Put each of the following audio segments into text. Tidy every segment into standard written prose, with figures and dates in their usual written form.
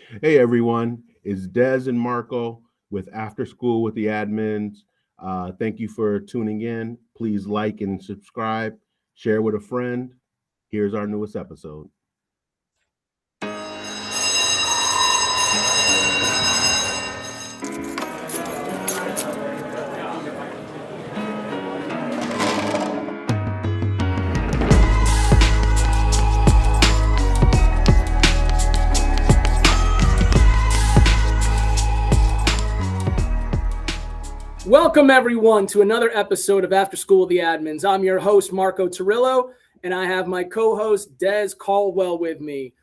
Hey everyone, it's Des and Marco with After School with the Admins. Thank you for tuning in. Please like and subscribe, share with a friend. Here's our newest episode. Welcome, everyone, to another episode of After School with the Admins. I'm your host, Marco Torillo, and I have my co-host, Des Caldwell, with me.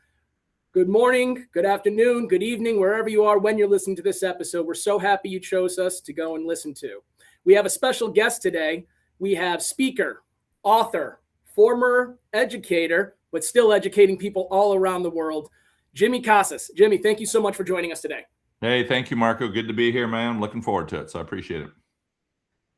Good morning, good afternoon, good evening, wherever you are when you're listening to this episode. We're so happy you chose us to go and listen to. We have a special guest today. We have speaker, author, former educator, but still educating people all around the world, Jimmy Casas. Jimmy, thank you so much for joining us today. Hey, thank you, Marco. Good to be here, man. I'm looking forward to it, so I appreciate it.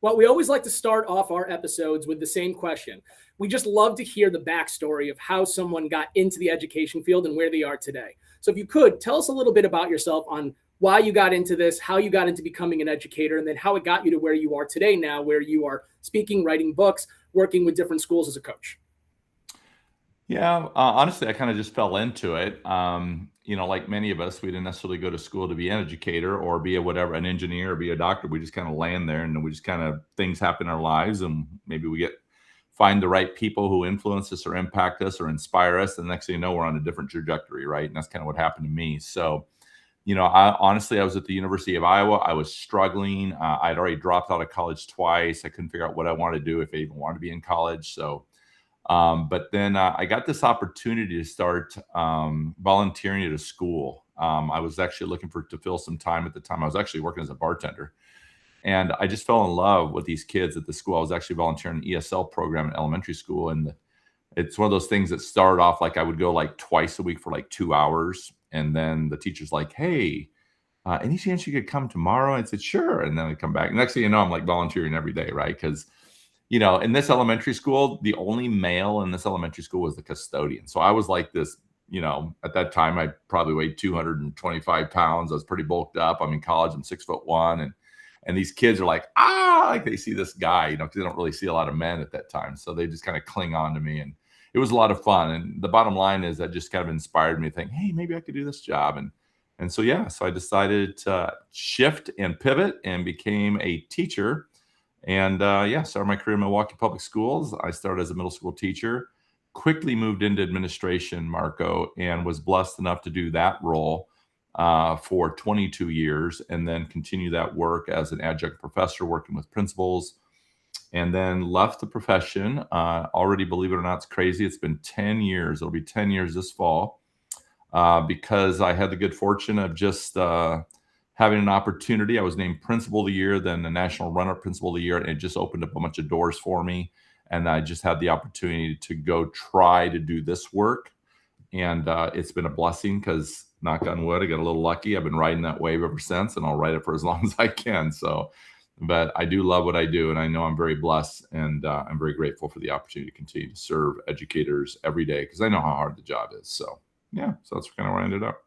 Well, we always like to start off our episodes with the same question. We just love to hear the backstory of how someone got into the education field and where they are today. So if you could, tell us a little bit about yourself on why you got into this, how you got into becoming an educator, and then how it got you to where you are today now, where you are speaking, writing books, working with different schools as a coach. Yeah, honestly, I kind of just fell into it. Like many of us, we didn't necessarily go to school to be an educator or be an engineer or be a doctor. We just kind of land there, and then we just kind of, things happen in our lives, and maybe we find the right people who influence us or impact us or inspire us. And the next thing you know, we're on a different trajectory, right? And that's kind of what happened to me. So, I was at the University of Iowa. I was struggling. I'd already dropped out of college twice. I couldn't figure out what I wanted to do, if I even wanted to be in college. But then I got this opportunity to start volunteering at a school. I was actually looking to fill some time at the time. I was actually working as a bartender. And I just fell in love with these kids at the school. I was actually volunteering in an ESL program in elementary school. And it's one of those things that started off like I would go like twice a week for like 2 hours. And then the teacher's like, hey, any chance you could come tomorrow? I said, sure. And then I come back. Next thing you know, I'm like volunteering every day, right? Because in this elementary school, the only male in this elementary school was the custodian. So I was like this, at that time, I probably weighed 225 pounds. I was pretty bulked up. I'm in college. I'm 6'1". And these kids are like they see this guy, because they don't really see a lot of men at that time. So they just kind of cling on to me. And it was a lot of fun. And the bottom line is that just kind of inspired me to think, hey, maybe I could do this job. So I decided to shift and pivot and became a teacher. And started my career in Milwaukee Public Schools. I started as a middle school teacher, quickly moved into administration, Marco, and was blessed enough to do that role for 22 years, and then continue that work as an adjunct professor working with principals, and then left the profession. Already, believe it or not, it's crazy. It's been 10 years. It'll be 10 years this fall because I had the good fortune of just having an opportunity. I was named Principal of the Year, then the National Runner-Up Principal of the Year, and it just opened up a bunch of doors for me. And I just had the opportunity to go try to do this work. And it's been a blessing because, knock on wood, I got a little lucky. I've been riding that wave ever since, and I'll ride it for as long as I can. But I do love what I do, and I know I'm very blessed, and I'm very grateful for the opportunity to continue to serve educators every day because I know how hard the job is. So that's kind of where I ended up.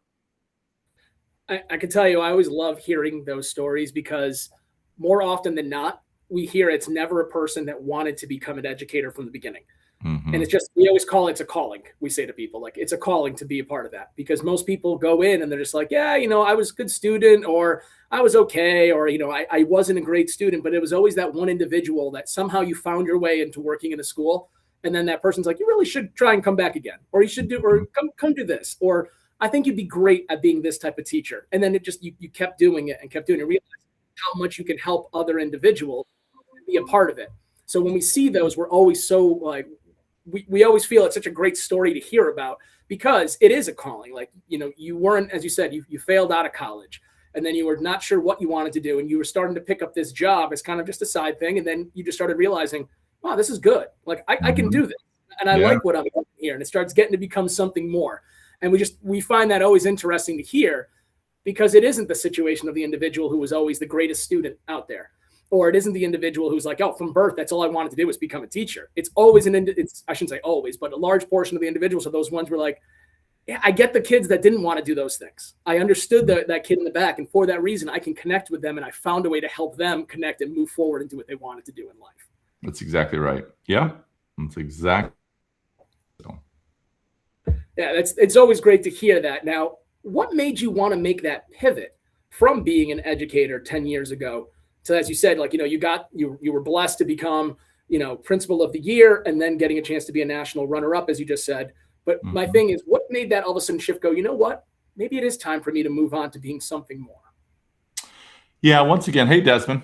I can tell you, I always love hearing those stories because more often than not, we hear it's never a person that wanted to become an educator from the beginning. Mm-hmm. And it's just, we always call it's a calling. We say to people, like, it's a calling to be a part of that, because most people go in and they're just like, yeah, I was a good student, or I was okay, or, I wasn't a great student, but it was always that one individual that somehow you found your way into working in a school. And then that person's like, you really should try and come back again, or you should do, or come do this, or I think you'd be great at being this type of teacher. And then it just, you kept doing it and kept doing it, realizing how much you can help other individuals be a part of it. So when we see those, we're always so like, we always feel it's such a great story to hear about, because it is a calling. Like, you weren't, as you said, you failed out of college, and then you were not sure what you wanted to do. And you were starting to pick up this job as kind of just a side thing. And then you just started realizing, wow, this is good. Like I can do this. And I like what I'm doing here. And it starts getting to become something more. And we find that always interesting to hear, because it isn't the situation of the individual who was always the greatest student out there. Or it isn't the individual who's like, oh, from birth, that's all I wanted to do was become a teacher. It's always I shouldn't say always, but a large portion of the individuals are those ones where like, I get the kids that didn't want to do those things. I understood that kid in the back. And for that reason, I can connect with them, and I found a way to help them connect and move forward and do what they wanted to do in life. That's exactly right. Yeah, that's exactly. So. Yeah, it's always great to hear that. Now, what made you want to make that pivot from being an educator 10 years ago to, as you said, like, you were blessed to become, principal of the year, and then getting a chance to be a national runner-up, as you just said. But my thing is, what made that all of a sudden shift go, you know what? Maybe it is time for me to move on to being something more. Yeah, once again, hey, Desmond.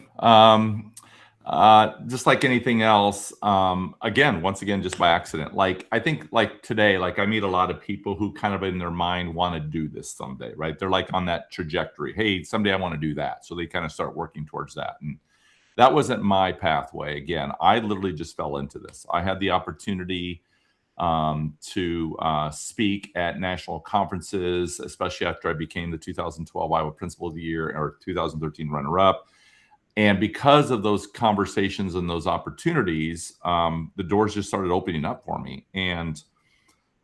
Just like anything else, once again, just by accident. Like, I think like today, like I meet a lot of people who kind of in their mind want to do this someday, right? They're like on that trajectory. Hey, someday I want to do that. So they kind of start working towards that. And that wasn't my pathway. Again, I literally just fell into this. I had the opportunity to speak at national conferences, especially after I became the 2012 Iowa Principal of the Year or 2013 runner-up. And because of those conversations and those opportunities, the doors just started opening up for me. And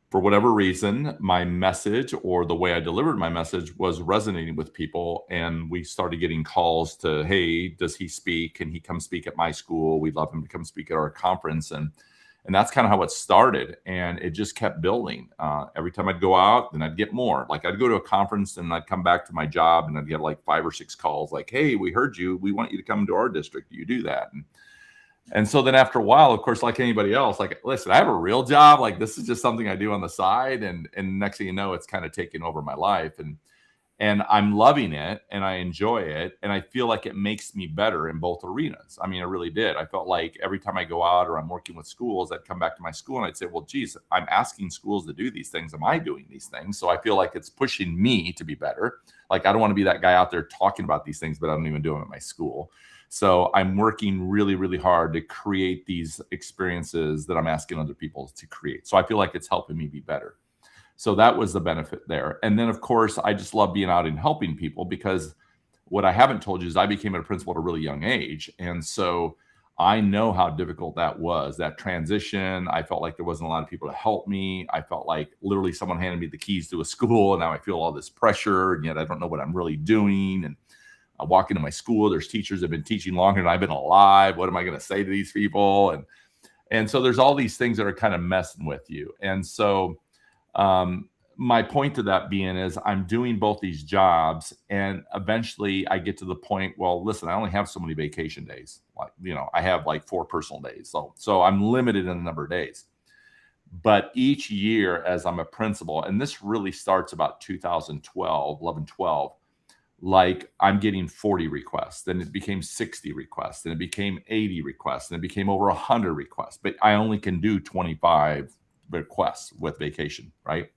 for whatever reason, my message or the way I delivered my message was resonating with people. And we started getting calls to, hey, does he speak? Can he come speak at my school? We'd love him to come speak at our conference. And that's kind of how it started. And it just kept building. Every time I'd go out, then I'd get more. Like I'd go to a conference and I'd come back to my job and I'd get like 5 or 6 calls like, hey, we heard you. We want you to come to our district. Do you do that? And so then after a while, of course, like anybody else, like, listen, I have a real job. Like this is just something I do on the side. And next thing you know, it's kind of taking over my life. And I'm loving it and I enjoy it. And I feel like it makes me better in both arenas. I mean, I really did. I felt like every time I go out or I'm working with schools, I'd come back to my school and I'd say, well, geez, I'm asking schools to do these things. Am I doing these things? So I feel like it's pushing me to be better. Like, I don't want to be that guy out there talking about these things, but I don't even do them at my school. So I'm working really, really hard to create these experiences that I'm asking other people to create. So I feel like it's helping me be better. So that was the benefit there. And then, of course, I just love being out and helping people, because what I haven't told you is I became a principal at a really young age. And so I know how difficult that was, that transition. I felt like there wasn't a lot of people to help me. I felt like literally someone handed me the keys to a school, and now I feel all this pressure, and yet I don't know what I'm really doing. And I walk into my school, there's teachers that have been teaching longer than I've been alive. What am I going to say to these people? And so there's all these things that are kind of messing with you. And so my point to that being is I'm doing both these jobs, and eventually I get to the point, well, listen, I only have so many vacation days. Like, I have like 4 personal days. So I'm limited in the number of days. But each year as I'm a principal, and this really starts about 11, 12, like I'm getting 40 requests, then it became 60 requests, then it became 80 requests, then it became over 100 requests, but I only can do 25 requests with vacation, right?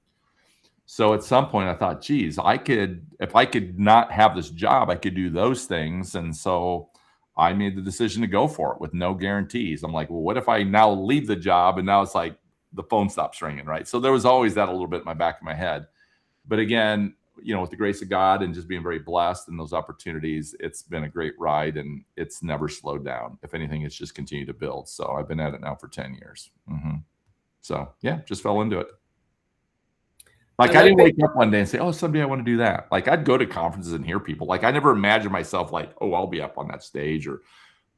So at some point I thought, geez, if I could not have this job, I could do those things. And so I made the decision to go for it with no guarantees. I'm like, well, what if I now leave the job? And now it's like the phone stops ringing, right? So there was always that a little bit in my back of my head. But again, with the grace of God and just being very blessed in those opportunities, it's been a great ride, and it's never slowed down. If anything, it's just continued to build. So I've been at it now for 10 years. So yeah, just fell into it. Like I didn't wake up one day and say, oh, someday I want to do that. Like I'd go to conferences and hear people. Like I never imagined myself like, oh, I'll be up on that stage. Or,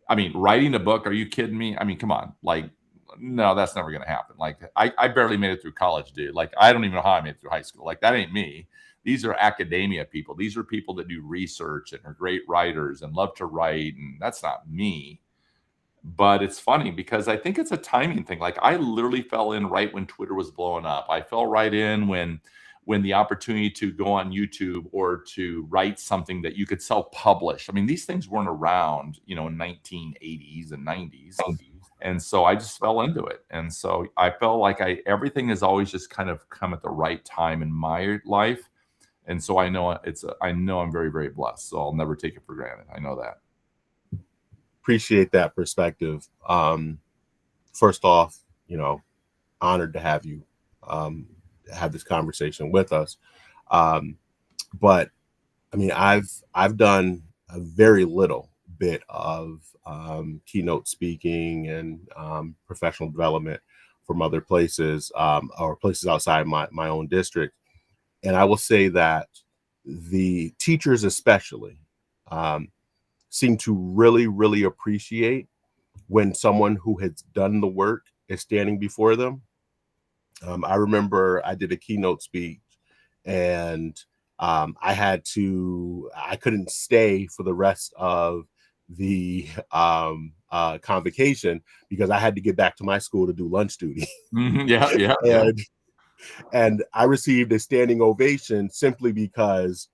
I mean, writing a book. Are you kidding me? I mean, come on. Like, no, that's never going to happen. Like I barely made it through college, dude. Like I don't even know how I made it through high school. Like that ain't me. These are academia people. These are people that do research and are great writers and love to write. And that's not me. But it's funny because I think it's a timing thing. Like I literally fell in right when Twitter was blowing up. I fell right in when the opportunity to go on YouTube or to write something that you could self-publish. I mean, these things weren't around, in 1980s and 90s. And so I just fell into it. And so I felt like everything has always just kind of come at the right time in my life. And so I know I'm very, very blessed. So I'll never take it for granted. I know that. Appreciate that perspective. First off, honored to have you have this conversation with us. But I mean, I've done a very little bit of keynote speaking and professional development from other places or places outside my own district. And I will say that the teachers especially seem to really, really appreciate when someone who has done the work is standing before them. I remember I did a keynote speech, and I couldn't stay for the rest of the convocation because I had to get back to my school to do lunch duty. Yeah. And I received a standing ovation simply because,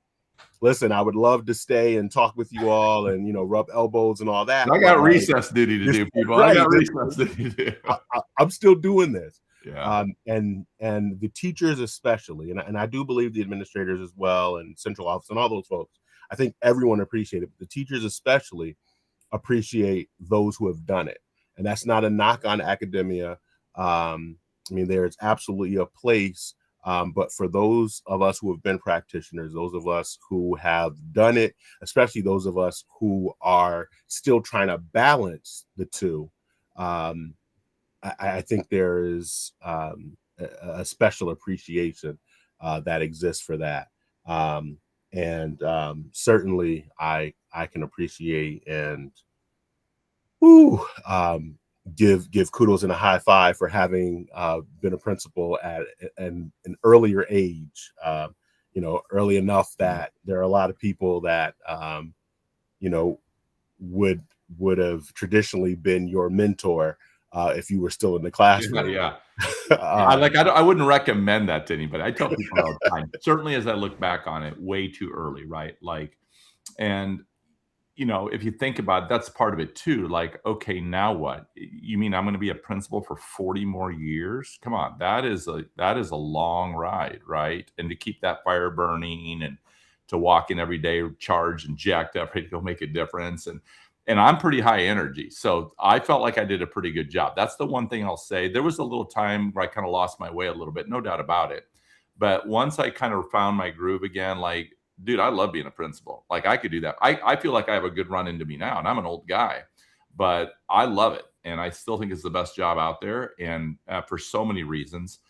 listen, I would love to stay and talk with you all and, you know, rub elbows and all that. I got recess duty to do, people. Right, I got recess duty to do. I'm still doing this. Yeah. And the teachers especially, and I do believe the administrators as well, and central office and all those folks, I think everyone appreciates it. The teachers especially appreciate those who have done it. And that's not a knock on academia. I mean, there is absolutely a place, but for those of us who have been practitioners, those of us who have done it, especially those of us who are still trying to balance the two, I think there is a special appreciation that exists for that. Certainly I can appreciate and give kudos and a high five for having been a principal at an earlier age, you know, early enough that there are a lot of people that, you know, would have traditionally been your mentor if you were still in the classroom. Yeah. I wouldn't recommend that to anybody. I tell people all the time, certainly as I look back on it, way too early, right? Like, and you know, if you think about it, that's part of it too. Like, okay, now what? You mean I'm going to be a principal for 40 more years? Come on, that is a long ride, right? And to keep that fire burning and to walk in every day charged and jacked up, ready to go make a difference. And I'm pretty high energy, so I felt like I did a pretty good job. That's the one thing I'll say. There was a little time where I kind of lost my way a little bit, no doubt about it. But once I kind of found my groove again, like, dude, I love being a principal. Like, I could do that. I feel like I have a good run into me now, and I'm an old guy, but I love it. And I still think it's the best job out there, and for so many reasons.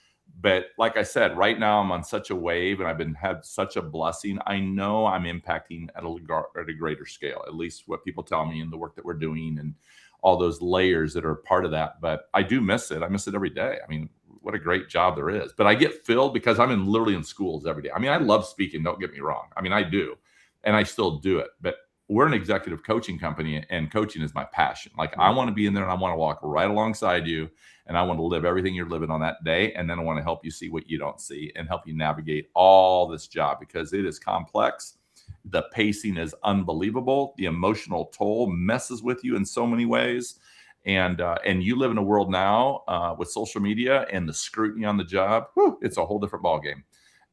But like I said, right now I'm on such a wave, and I've had such a blessing. I know I'm impacting at a greater scale, at least what people tell me in the work that we're doing and all those layers that are part of that. But I do miss it. I miss it every day. I mean, what a great job there is. But I get filled because I'm literally in schools every day. I mean, I love speaking, don't get me wrong. I mean, I do, and I still do it. But we're an executive coaching company, and coaching is my passion. Like, I want to be in there, and I want to walk right alongside you, and I want to live everything you're living on that day. And then I want to help you see what you don't see and help you navigate all this job, because it is complex. The pacing is unbelievable. The emotional toll messes with you in so many ways. And you live in a world now with social media and the scrutiny on the job. Whew, it's a whole different ballgame.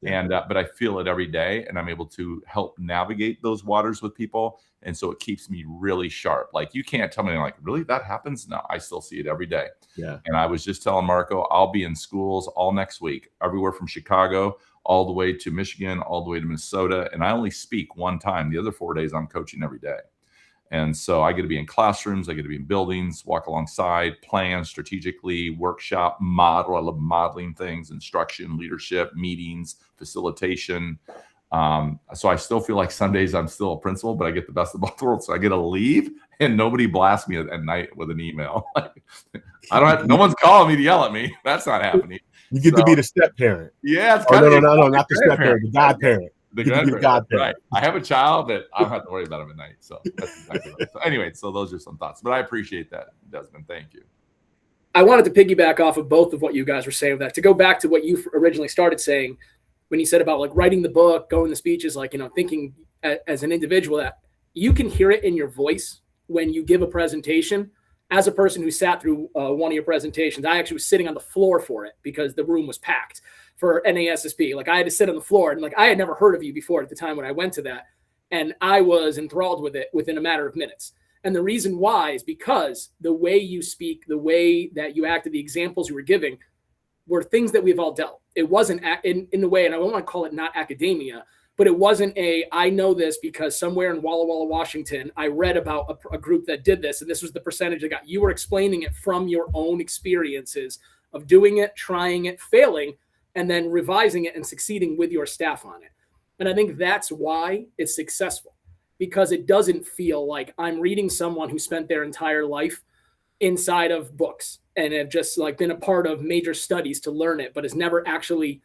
Yeah. But I feel it every day, and I'm able to help navigate those waters with people. And so it keeps me really sharp. Like, you can't tell me, like, really, that happens? No, I still see it every day. Yeah. And I was just telling Marco, I'll be in schools all next week, everywhere from Chicago all the way to Michigan, all the way to Minnesota. And I only speak one time. The other 4 days I'm coaching every day. And so I get to be in classrooms, I get to be in buildings, walk alongside, plan strategically, workshop, model. I love modeling things, instruction, leadership, meetings, facilitation. So I still feel like some days I'm still a principal, but I get the best of both worlds. So I get to leave, and nobody blasts me at night with an email. No one's calling me to yell at me. That's not happening. You get to be the step parent. Yeah, it's kind of no, not the step parent, the godparent. The godparent, right. I have a child that I don't have to worry about him at night. So that's exactly right. So anyway, so those are some thoughts. But I appreciate that, Desmond. Thank you. I wanted to piggyback off of both of what you guys were saying with that. To go back to what you originally started saying when you said about like writing the book, going to speeches, like, you know, thinking as an individual that you can hear it in your voice when you give a presentation. As a person who sat through one of your presentations, I actually was sitting on the floor for it because the room was packed for NASSP. Like, I had to sit on the floor, and like, I had never heard of you before at the time when I went to that. And I was enthralled with it within a matter of minutes. And the reason why is because the way you speak, the way that you acted, the examples you were giving were things that we've all dealt. It wasn't in the way, and I don't want to call it not academia, but it wasn't I know this because somewhere in Walla Walla, Washington, I read about a group that did this, and this was the percentage I got. You were explaining it from your own experiences of doing it, trying it, failing, and then revising it and succeeding with your staff on it. And I think that's why it's successful, because it doesn't feel like I'm reading someone who spent their entire life inside of books and have just like been a part of major studies to learn it, but has never actually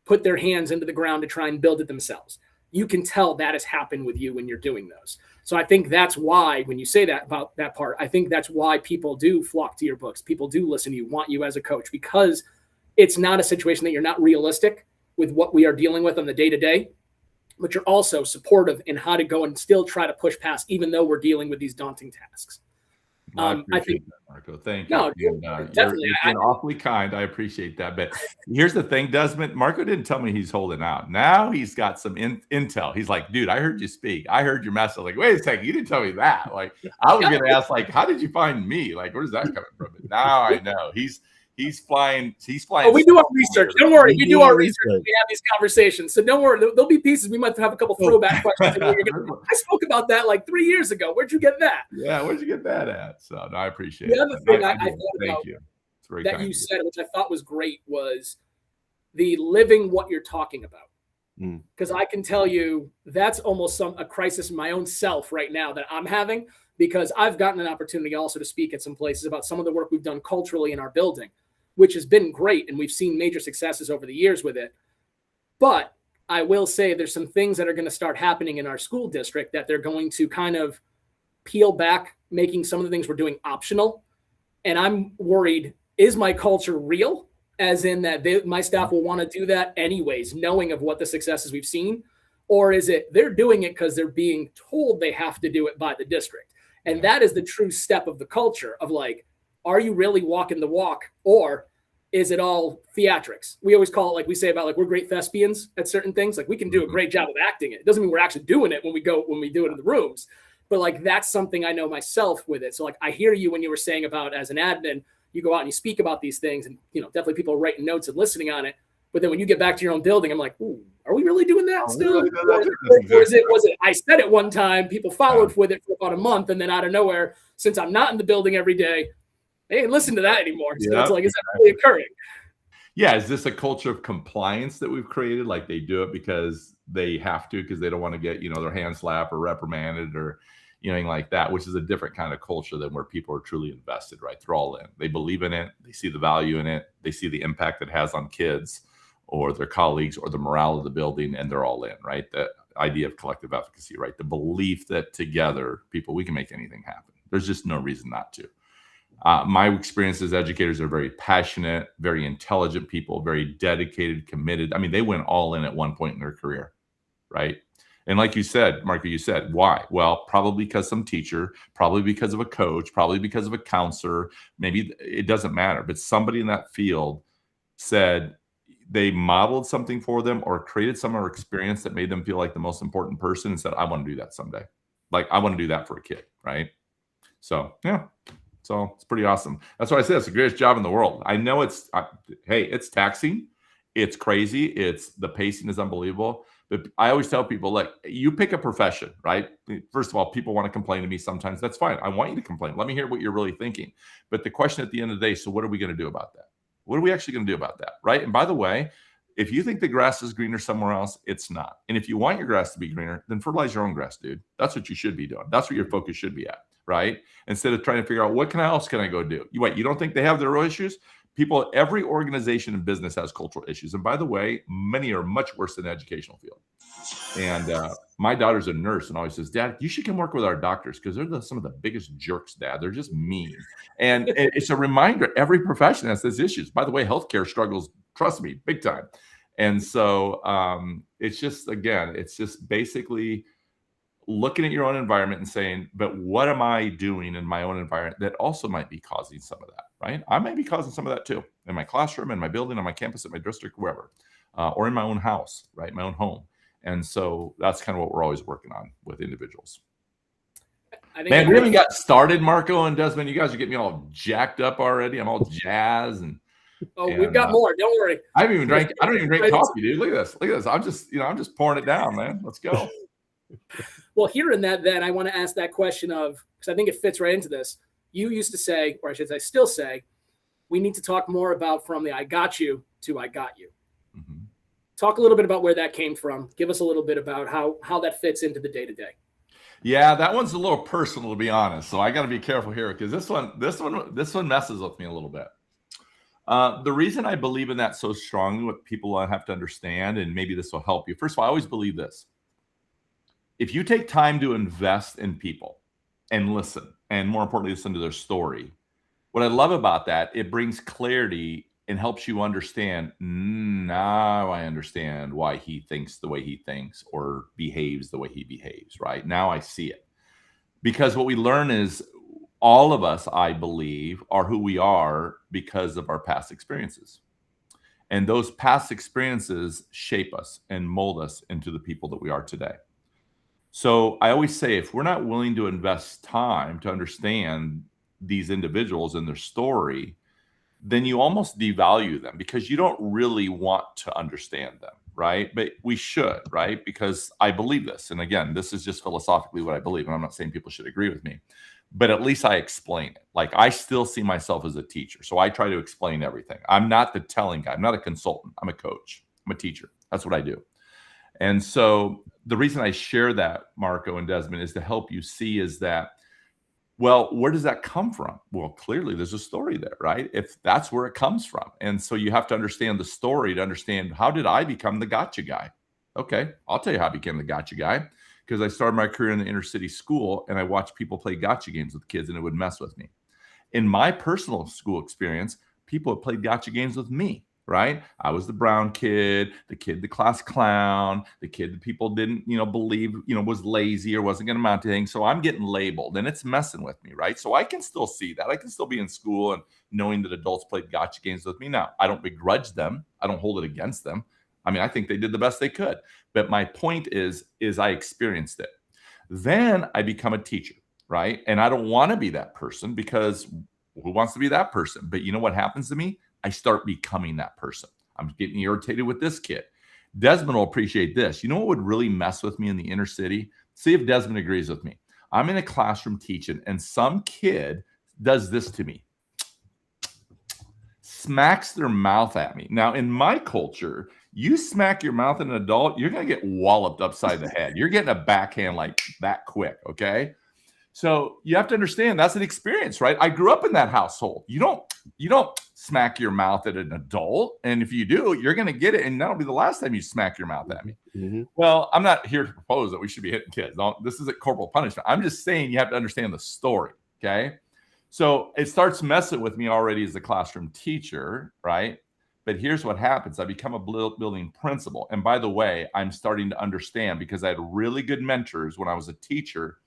put their hands into the ground to try and build it themselves. You can tell that has happened with you when you're doing those. So I think that's why, when you say that about that part, I think that's why people do flock to your books. People do listen to you, want you as a coach, because it's not a situation that you're not realistic with what we are dealing with on the day-to-day, but you're also supportive in how to go and still try to push past, even though we're dealing with these daunting tasks. Well, I appreciate that, Marco. Thank you. No, definitely. You're being awfully kind. I appreciate that. But here's the thing, Desmond. Marco didn't tell me he's holding out. Now he's got some intel. He's like, dude, I heard you speak. I heard your message. Like, wait a second, you didn't tell me that. Like, I was going to ask, like, how did you find me? Like, where's that coming from? But now I know he's flying. Oh, we do our research. Don't worry. We do our research. We have these conversations. So don't worry. There'll be pieces. We might have a couple throwback questions. I spoke about that like 3 years ago. Where'd you get that? Yeah, where'd you get that at? So no, I appreciate it. The other thing I thought Thank about you. that you said, which I thought was great, was the living what you're talking about. Because I can tell you that's almost a crisis in my own self right now that I'm having, because I've gotten an opportunity also to speak at some places about some of the work we've done culturally in our building, which has been great. And we've seen major successes over the years with it. But I will say there's some things that are going to start happening in our school district that they're going to kind of peel back, making some of the things we're doing optional. And I'm worried, is my culture real? As in that my staff will want to do that anyways, knowing of what the successes we've seen? Or is it they're doing it because they're being told they have to do it by the district? And that is the true step of the culture of like, are you really walking the walk, or is it all theatrics? We always call it, like we say about like, we're great thespians at certain things. Like we can do a great job of acting it. It doesn't mean we're actually doing it when we do it in the rooms, but like, that's something I know myself with it. So like, I hear you when you were saying about, as an admin, you go out and you speak about these things, and, you know, definitely people are writing notes and listening on it. But then when you get back to your own building, I'm like, ooh, are we really doing that still? Or was it, I said it one time, people followed with it for about a month, and then out of nowhere, since I'm not in the building every day, they ain't listen to that anymore. So it's like, is that really occurring? Yeah. Is this a culture of compliance that we've created? Like they do it because they have to, because they don't want to get, their hand slapped or reprimanded or anything like that, which is a different kind of culture than where people are truly invested, right? They're all in. They believe in it. They see the value in it. They see the impact it has on kids or their colleagues or the morale of the building, and they're all in, right? The idea of collective efficacy, right? The belief that together, we can make anything happen. There's just no reason not to. My experience as educators are very passionate, very intelligent people, very dedicated, committed. I mean, they went all in at one point in their career, right? And like you said, Marco, you said, why? Well, probably because some teacher, probably because of a coach, probably because of a counselor. Maybe it doesn't matter. But somebody in that field said they modeled something for them or created some of our experience that made them feel like the most important person and said, I want to do that someday. Like, I want to do that for a kid, right? So, yeah. So it's pretty awesome. That's why I said it's the greatest job in the world. I know it's taxing. It's crazy. The pacing is unbelievable. But I always tell people, like, you pick a profession, right? First of all, people want to complain to me sometimes. That's fine. I want you to complain. Let me hear what you're really thinking. But the question at the end of the day, so what are we going to do about that? What are we actually going to do about that, right? And by the way, if you think the grass is greener somewhere else, it's not. And if you want your grass to be greener, then fertilize your own grass, dude. That's what you should be doing. That's what your focus should be at, right? Instead of trying to figure out what else can I go do? You don't think they have their own issues? People, every organization and business has cultural issues. And by the way, many are much worse than the educational field. And my daughter's a nurse and always says, Dad, you should come work with our doctors because they're some of the biggest jerks, Dad. They're just mean. And it's a reminder, every profession has these issues. By the way, healthcare struggles, trust me, big time. And so it's just basically looking at your own environment and saying, but what am I doing in my own environment that also might be causing some of that, right? I might be causing some of that too, in my classroom, in my building, on my campus, at my district, wherever, or in my own house, right? My own home. And so that's kind of what we're always working on with individuals. Man, we haven't got started, Marco and Desmond. You guys are getting me all jacked up already. I'm all jazzed and we've got more. Don't worry. I don't even drink coffee, dude. Look at this. Look at this. I'm just pouring it down, man. Let's go. Well, hearing that, then I want to ask that question of, because I think it fits right into this. You used to say, or I should say, still say, we need to talk more about from the I got you to I got you. Mm-hmm. Talk a little bit about where that came from. Give us a little bit about how that fits into the day-to-day. Yeah, that one's a little personal, to be honest. So I got to be careful here because this one messes with me a little bit. The reason I believe in that so strongly, what people have to understand, and maybe this will help you. First of all, I always believe this. If you take time to invest in people and listen, and more importantly, listen to their story, what I love about that, it brings clarity and helps you understand. Now I understand why he thinks the way he thinks or behaves the way he behaves, right? Now I see it. Because what we learn is all of us, I believe, are who we are because of our past experiences. And those past experiences shape us and mold us into the people that we are today. So I always say, if we're not willing to invest time to understand these individuals and their story, then you almost devalue them because you don't really want to understand them, right? But we should, right? Because I believe this. And again, this is just philosophically what I believe. And I'm not saying people should agree with me, but at least I explain it. Like, I still see myself as a teacher. So I try to explain everything. I'm not the telling guy. I'm not a consultant. I'm a coach. I'm a teacher. That's what I do. And so the reason I share that, Marco and Desmond, is to help you see is that, well, where does that come from? Well, clearly there's a story there, right? If that's where it comes from. And so you have to understand the story to understand, how did I become the gotcha guy? Okay, I'll tell you how I became the gotcha guy, because I started my career in the inner city school and I watched people play gotcha games with kids and it would mess with me. In my personal school experience, people have played gotcha games with me. Right? I was the brown kid, the class clown, the kid that people didn't, believe, was lazy or wasn't going to amount to anything. So I'm getting labeled and it's messing with me, right? So I can still see that. I can still be in school and knowing that adults played gotcha games with me. Now, I don't begrudge them. I don't hold it against them. I mean, I think they did the best they could. But my point is I experienced it. Then I become a teacher, right? And I don't want to be that person, because who wants to be that person? But you know what happens to me? I start becoming that person. I'm getting irritated with this kid. Desmond will appreciate this. You know what would really mess with me in the inner city? See if Desmond agrees with me. I'm in a classroom teaching, and some kid does this to me. Smacks their mouth at me. Now, in my culture, you smack your mouth at an adult, you're going to get walloped upside the head. You're getting a backhand like that quick, okay? So you have to understand that's an experience, right? I grew up in that household. You don't smack your mouth at an adult. And if you do, you're going to get it. And that'll be the last time you smack your mouth at me. Mm-hmm. Well, I'm not here to propose that we should be hitting kids. This isn't corporal punishment. I'm just saying you have to understand the story. Okay. So it starts messing with me already as a classroom teacher, right? But here's what happens. I become a building principal. And by the way, I'm starting to understand, because I had really good mentors when I was a teacher,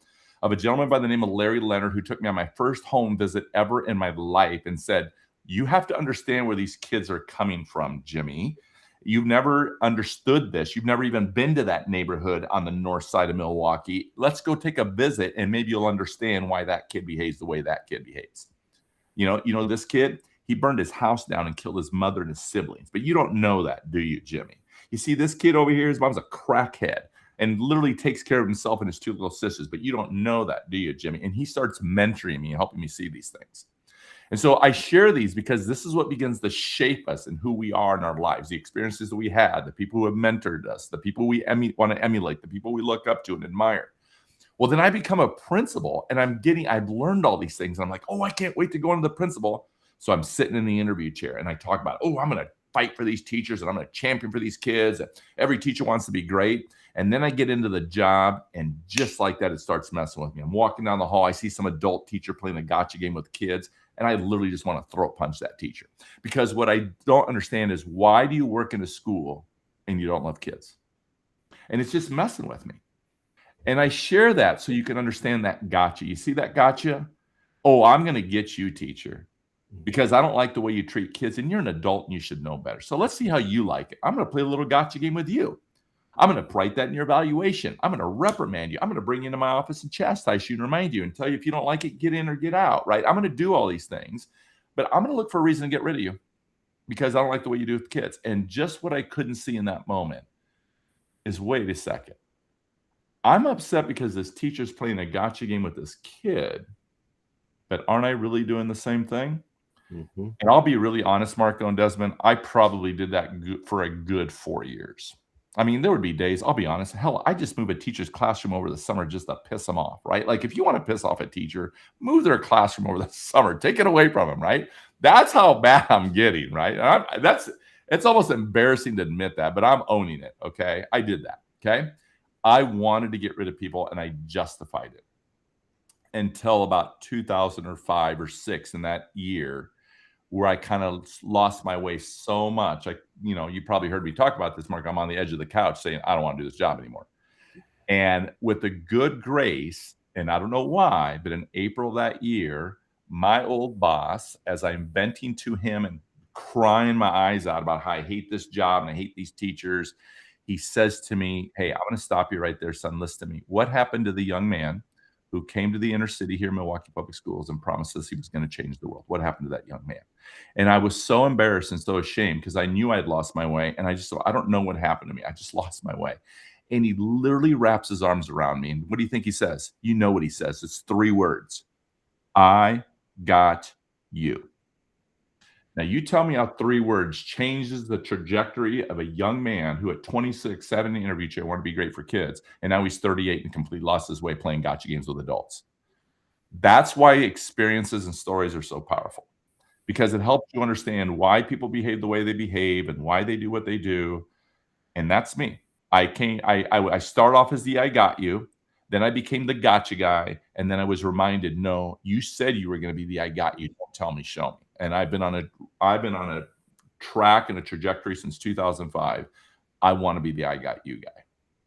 of a gentleman by the name of Larry Leonard, who took me on my first home visit ever in my life and said, you have to understand where these kids are coming from, Jimmy. You've never understood this. You've never even been to that neighborhood on the north side of Milwaukee. Let's go take a visit and maybe you'll understand why that kid behaves the way that kid behaves. You know, this kid, he burned his house down and killed his mother and his siblings. But you don't know that, do you, Jimmy? You see this kid over here, his mom's a crackhead and literally takes care of himself and his two little sisters. But you don't know that, do you, Jimmy? And he starts mentoring me and helping me see these things. And so I share these because this is what begins to shape us and who we are in our lives, the experiences that we had, the people who have mentored us, the people we want to emulate, the people we look up to and admire. Well, then I become a principal and I've learned all these things. And I'm like, oh, I can't wait to go into the principal. So I'm sitting in the interview chair and I talk about, oh, I'm going to fight for these teachers and I'm going to champion for these kids. And every teacher wants to be great. And then I get into the job and just like that, it starts messing with me. I'm walking down the hall. I see some adult teacher playing a gotcha game with kids. And I literally just want to throat punch that teacher, because what I don't understand is, why do you work in a school and you don't love kids? And it's just messing with me. And I share that so you can understand that gotcha. You see that gotcha? Oh, I'm going to get you, teacher, because I don't like the way you treat kids and you're an adult and you should know better. So let's see how you like it. I'm going to play a little gotcha game with you. I'm going to write that in your evaluation. I'm going to reprimand you. I'm going to bring you into my office and chastise you and remind you and tell you if you don't like it, get in or get out, right? I'm going to do all these things, but I'm going to look for a reason to get rid of you because I don't like the way you do with kids. And just what I couldn't see in that moment is, wait a second. I'm upset because this teacher's playing a gotcha game with this kid, but aren't I really doing the same thing? Mm-hmm. And I'll be really honest, Marco and Desmond, I probably did that for a good 4 years. I mean, there would be days, I'll be honest, hell, I just move a teacher's classroom over the summer just to piss them off, right? Like if you want to piss off a teacher, move their classroom over the summer, take it away from them, right? That's how bad I'm getting, right? It's almost embarrassing to admit that, but I'm owning it, okay? I did that, okay? I wanted to get rid of people and I justified it until about 2005 or 6 in that year, where I kind of lost my way so much. You probably heard me talk about this, Mark. I'm on the edge of the couch saying, I don't want to do this job anymore. And with the good grace, and I don't know why, but in April that year, my old boss, as I'm venting to him and crying my eyes out about how I hate this job and I hate these teachers, he says to me, hey, I'm going to stop you right there, son. Listen to me. What happened to the young man who came to the inner city here in Milwaukee Public Schools and promised us he was going to change the world? What happened to that young man? And I was so embarrassed and so ashamed because I knew I had lost my way. And I just thought, I don't know what happened to me. I just lost my way. And he literally wraps his arms around me. And what do you think he says? You know what he says. It's 3 words. I got you. Now, you tell me how 3 words changes the trajectory of a young man who at 26 sat in the interview chair, wanted to be great for kids, and now he's 38 and completely lost his way playing gotcha games with adults. That's why experiences and stories are so powerful, because it helps you understand why people behave the way they behave and why they do what they do. And that's me. I start off as the I got you. Then I became the gotcha guy. And then I was reminded, no, you said you were going to be the I got you. Don't tell me, show me. And I've been on a track and a trajectory since 2005. I want to be the I got you guy.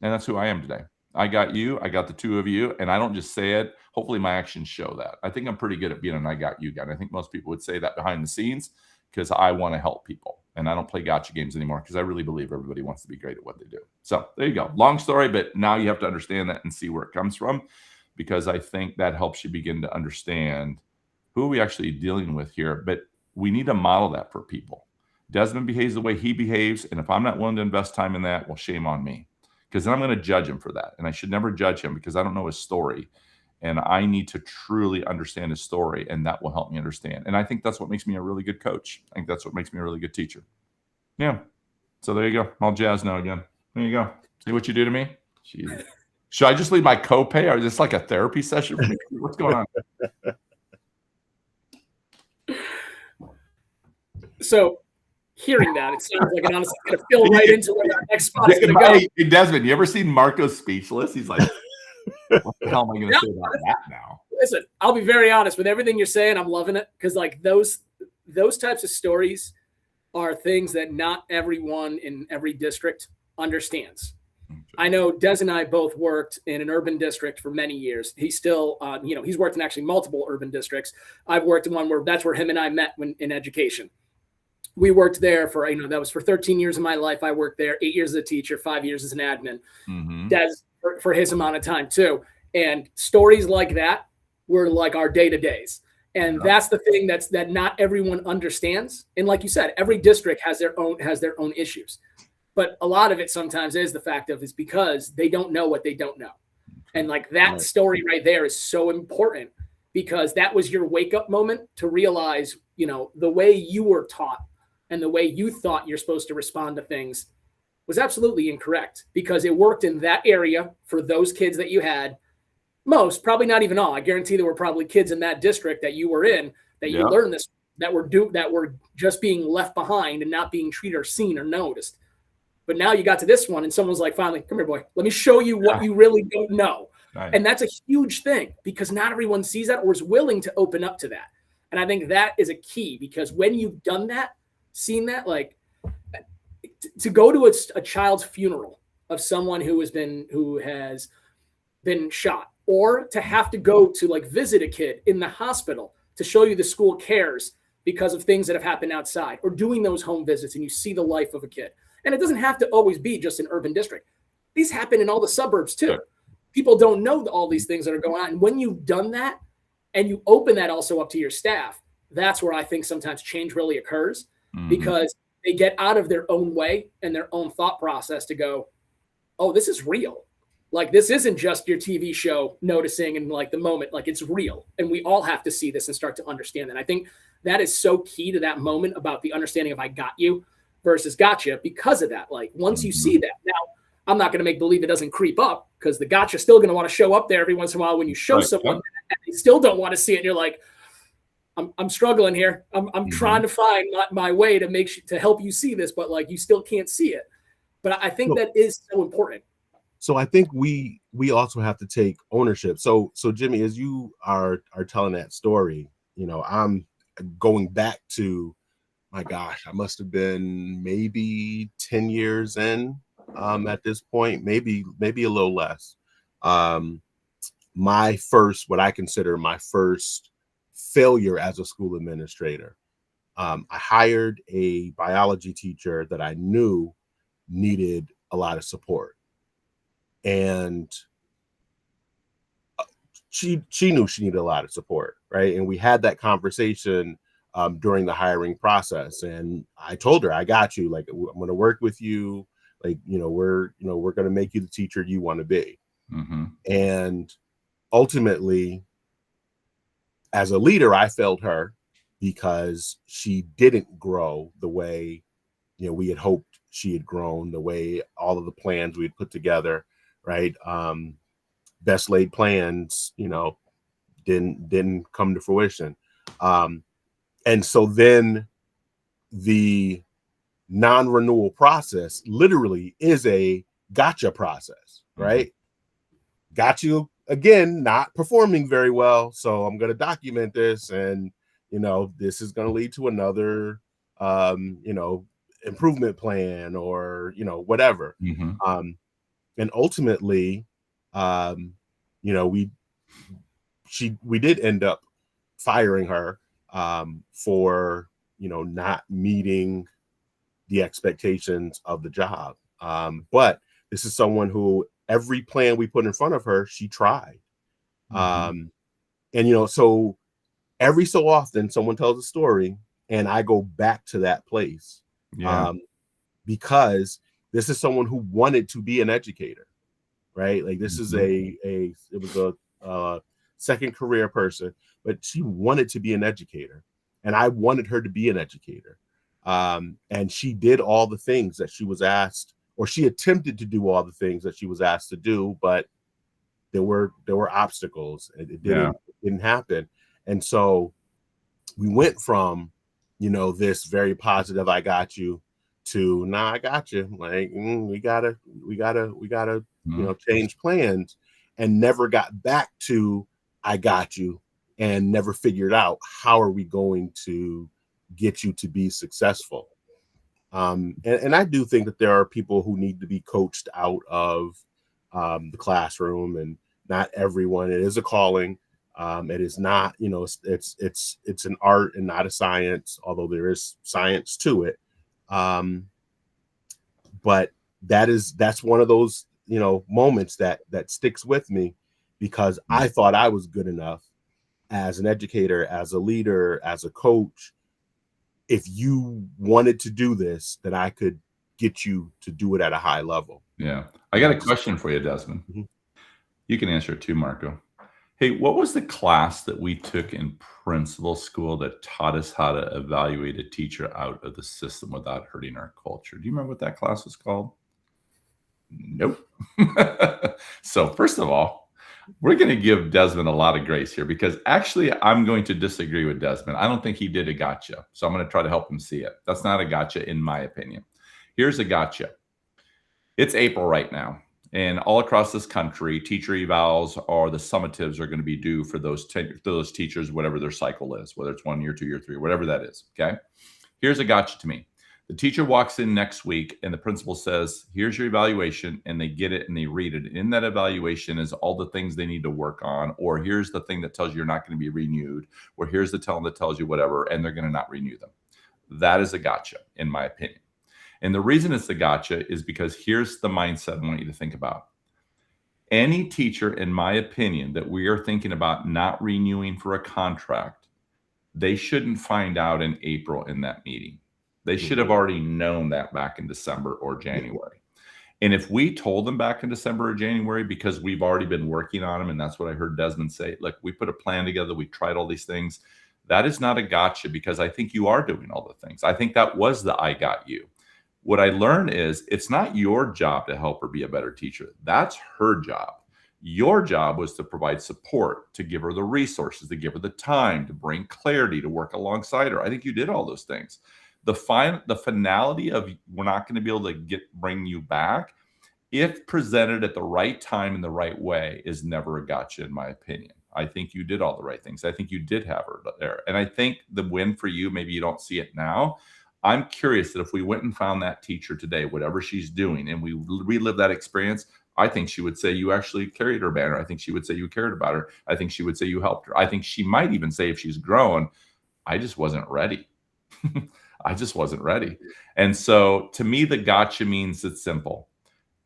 And that's who I am today. I got you. I got the 2 of you. And I don't just say it. Hopefully my actions show that. I think I'm pretty good at being an I got you guy. And I think most people would say that behind the scenes because I want to help people. And I don't play gotcha games anymore because I really believe everybody wants to be great at what they do. So there you go. Long story, but now you have to understand that and see where it comes from, because I think that helps you begin to understand who are we actually dealing with here. But we need to model that for people. Desmond behaves the way he behaves. And if I'm not willing to invest time in that, well, shame on me, because then I'm going to judge him for that. And I should never judge him because I don't know his story. And I need to truly understand his story, and that will help me understand. And I think that's what makes me a really good coach. I think that's what makes me a really good teacher. Yeah. So there you go. I'm all jazzed now again. There you go. See what you do to me? Jeez. Should I just leave my copay, or is this like a therapy session for me? What's going on? So hearing that, it sounds like it honestly going to fill right into where our next spot is going to go. Hey, Desmond, you ever seen Marco speechless? He's like, what the hell am I going to say about that now? Listen, I'll be very honest with everything you're saying. I'm loving it because like those types of stories are things that not everyone in every district understands. Okay. I know Des and I both worked in an urban district for many years. He's still, he's worked in actually multiple urban districts. I've worked in one where that's where him and I met in education. We worked there for, that was for 13 years of my life. I worked there 8 years as a teacher, 5 years as an admin. Mm-hmm. Des for his amount of time too. And stories like that were like our day-to-days. And that's the thing that not everyone understands. And like you said, every district has their own issues. But a lot of it sometimes is because they don't know what they don't know. And like that story right there is so important, because that was your wake-up moment to realize, the way you were taught and the way you thought you're supposed to respond to things was absolutely incorrect, because it worked in that area for those kids that you had. Most, probably not even all. I guarantee there were probably kids in that district that you were in that you learned this, that were just being left behind and not being treated or seen or noticed. But now you got to this one and someone's like, finally, come here, boy, let me show you what you really don't know. Right. And that's a huge thing, because not everyone sees that or is willing to open up to that. And I think that is a key, because when you've done that, seen that, like to go to a child's funeral of someone who has been shot, or to have to go to like visit a kid in the hospital to show you the school cares because of things that have happened outside, or doing those home visits and you see the life of a kid. And it doesn't have to always be just an urban district. These happen in all the suburbs too. Sure. People don't know all these things that are going on. And when you've done that and you open that also up to your staff, that's where I think sometimes change really occurs, because they get out of their own way and their own thought process to go, oh, this is real. Like, this isn't just your TV show noticing and like the moment, like it's real. And we all have to see this and start to understand that. I think that is so key to that moment about the understanding of I got you versus gotcha because of that. Like, once you see that, now I'm not going to make believe it doesn't creep up, because the gotcha still going to want to show up there every once in a while when you show someone that, and they still don't want to see it. And you're like, I'm struggling here. I'm trying to find my way to to help you see this, but like you still can't see it. But I think that is so important. So I think we also have to take ownership. So Jimmy, as you are telling that story, you know, I'm going back to, my gosh, I must have been maybe 10 years in at this point, maybe a little less. My first, what I consider my first failure as a school administrator. I hired a biology teacher that I knew needed a lot of support. And she knew she needed a lot of support, right? And we had that conversation during the hiring process. And I told her, I got you. Like, I'm going to work with you. Like, we're going to make you the teacher you want to be. And ultimately, as a leader, I failed her because she didn't grow the way, we had hoped she had grown, the way all of the plans we had put together. Right. Best laid plans, didn't come to fruition. And so then the non-renewal process literally is a gotcha process, right? Got you again, not performing very well. So I'm going to document this, and, this is going to lead to another, improvement plan, or, whatever. And ultimately, we did end up firing her for, not meeting the expectations of the job. But this is someone who every plan we put in front of her, she tried. And, so every so often someone tells a story and I go back to that place because this is someone who wanted to be an educator, right? Like, this is it was a second career person, but she wanted to be an educator, and I wanted her to be an educator. And she did all the things that she was asked, or she attempted to do all the things that she was asked to do, but there were obstacles. It didn't happen. And so we went from, this very positive, I got you, to, nah, I got you. Like, we gotta, change plans, and never got back to, I got you, and never figured out how are we going to get you to be successful. And I do think that there are people who need to be coached out of the classroom, and not everyone. It is a calling. It is not, it's an art and not a science, although there is science to it. But that's one of those, moments that sticks with me, because I thought I was good enough as an educator, as a leader, as a coach. If you wanted to do this, then I could get you to do it at a high level. Yeah. I got a question for you, Desmond. You can answer it too, Marco. Hey, what was the class that we took in principal school that taught us how to evaluate a teacher out of the system without hurting our culture? Do you remember what that class was called? Nope. So first of all, we're going to give Desmond a lot of grace here, because actually I'm going to disagree with Desmond. I don't think he did a gotcha. So I'm going to try to help him see it. That's not a gotcha in my opinion. Here's a gotcha. It's April right now. And all across this country, teacher evals or the summatives are going to be due for those teachers, whatever their cycle is, whether it's 1 year, 2 year, 3 year, whatever that is. Okay. Here's a gotcha to me. The teacher walks in next week and the principal says, here's your evaluation, and they get it and they read it. In that evaluation is all the things they need to work on, or here's the thing that tells you you're not going to be renewed, or here's the tell that tells you whatever, and they're going to not renew them. That is a gotcha, in my opinion. And the reason it's a gotcha is because here's the mindset I want you to think about. Any teacher, in my opinion, that we are thinking about not renewing for a contract, they shouldn't find out in April in that meeting. They should have already known that back in December or January. And if we told them back in December or January, because we've already been working on them, and that's what I heard Desmond say, look, we put a plan together, we tried all these things. That is not a gotcha, because I think you are doing all the things. I think that was the I got you. What I learned is it's not your job to help her be a better teacher. That's her job. Your job was to provide support, to give her the resources, to give her the time, to bring clarity, to work alongside her. I think you did all those things. The finality of we're not going to be able to bring you back, if presented at the right time in the right way, is never a gotcha, in my opinion. I think you did all the right things. I think you did have her there. And I think the win for you, maybe you don't see it now. I'm curious that if we went and found that teacher today, whatever she's doing, and we relive that experience, I think she would say you actually carried her banner. I think she would say you cared about her. I think she would say you helped her. I think she might even say, if she's grown, I just wasn't ready. I just wasn't ready. And so to me, the gotcha means it's simple.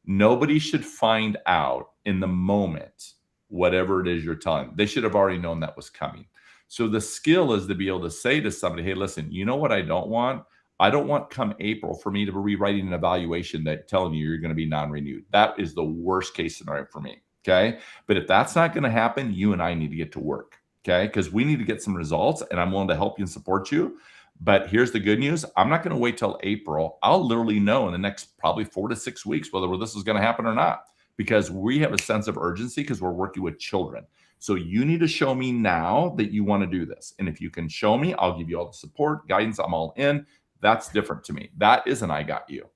Nobody should find out in the moment whatever it is you're telling them. They should have already known that was coming. So the skill is to be able to say to somebody, hey, listen, you know what I don't want? I don't want come April for me to be rewriting an evaluation that telling you you're going to be non-renewed. That is the worst case scenario for me. Okay. But if that's not going to happen, you and I need to get to work. Okay. Because we need to get some results, and I'm willing to help you and support you. But here's the good news. I'm not going to wait till April. I'll literally know in the next probably 4 to 6 weeks whether this is going to happen or not, because we have a sense of urgency because we're working with children. So you need to show me now that you want to do this. And if you can show me, I'll give you all the support, guidance. I'm all in. That's different to me. That isn't I got you.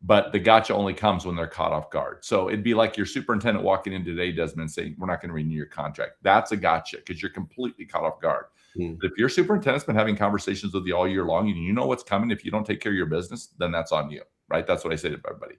But the gotcha only comes when they're caught off guard. So it'd be like your superintendent walking in today, Desmond, saying, we're not going to renew your contract. That's a gotcha, because you're completely caught off guard. But if your superintendent's been having conversations with you all year long and you know what's coming, if you don't take care of your business, then that's on you, right? That's what I say to everybody.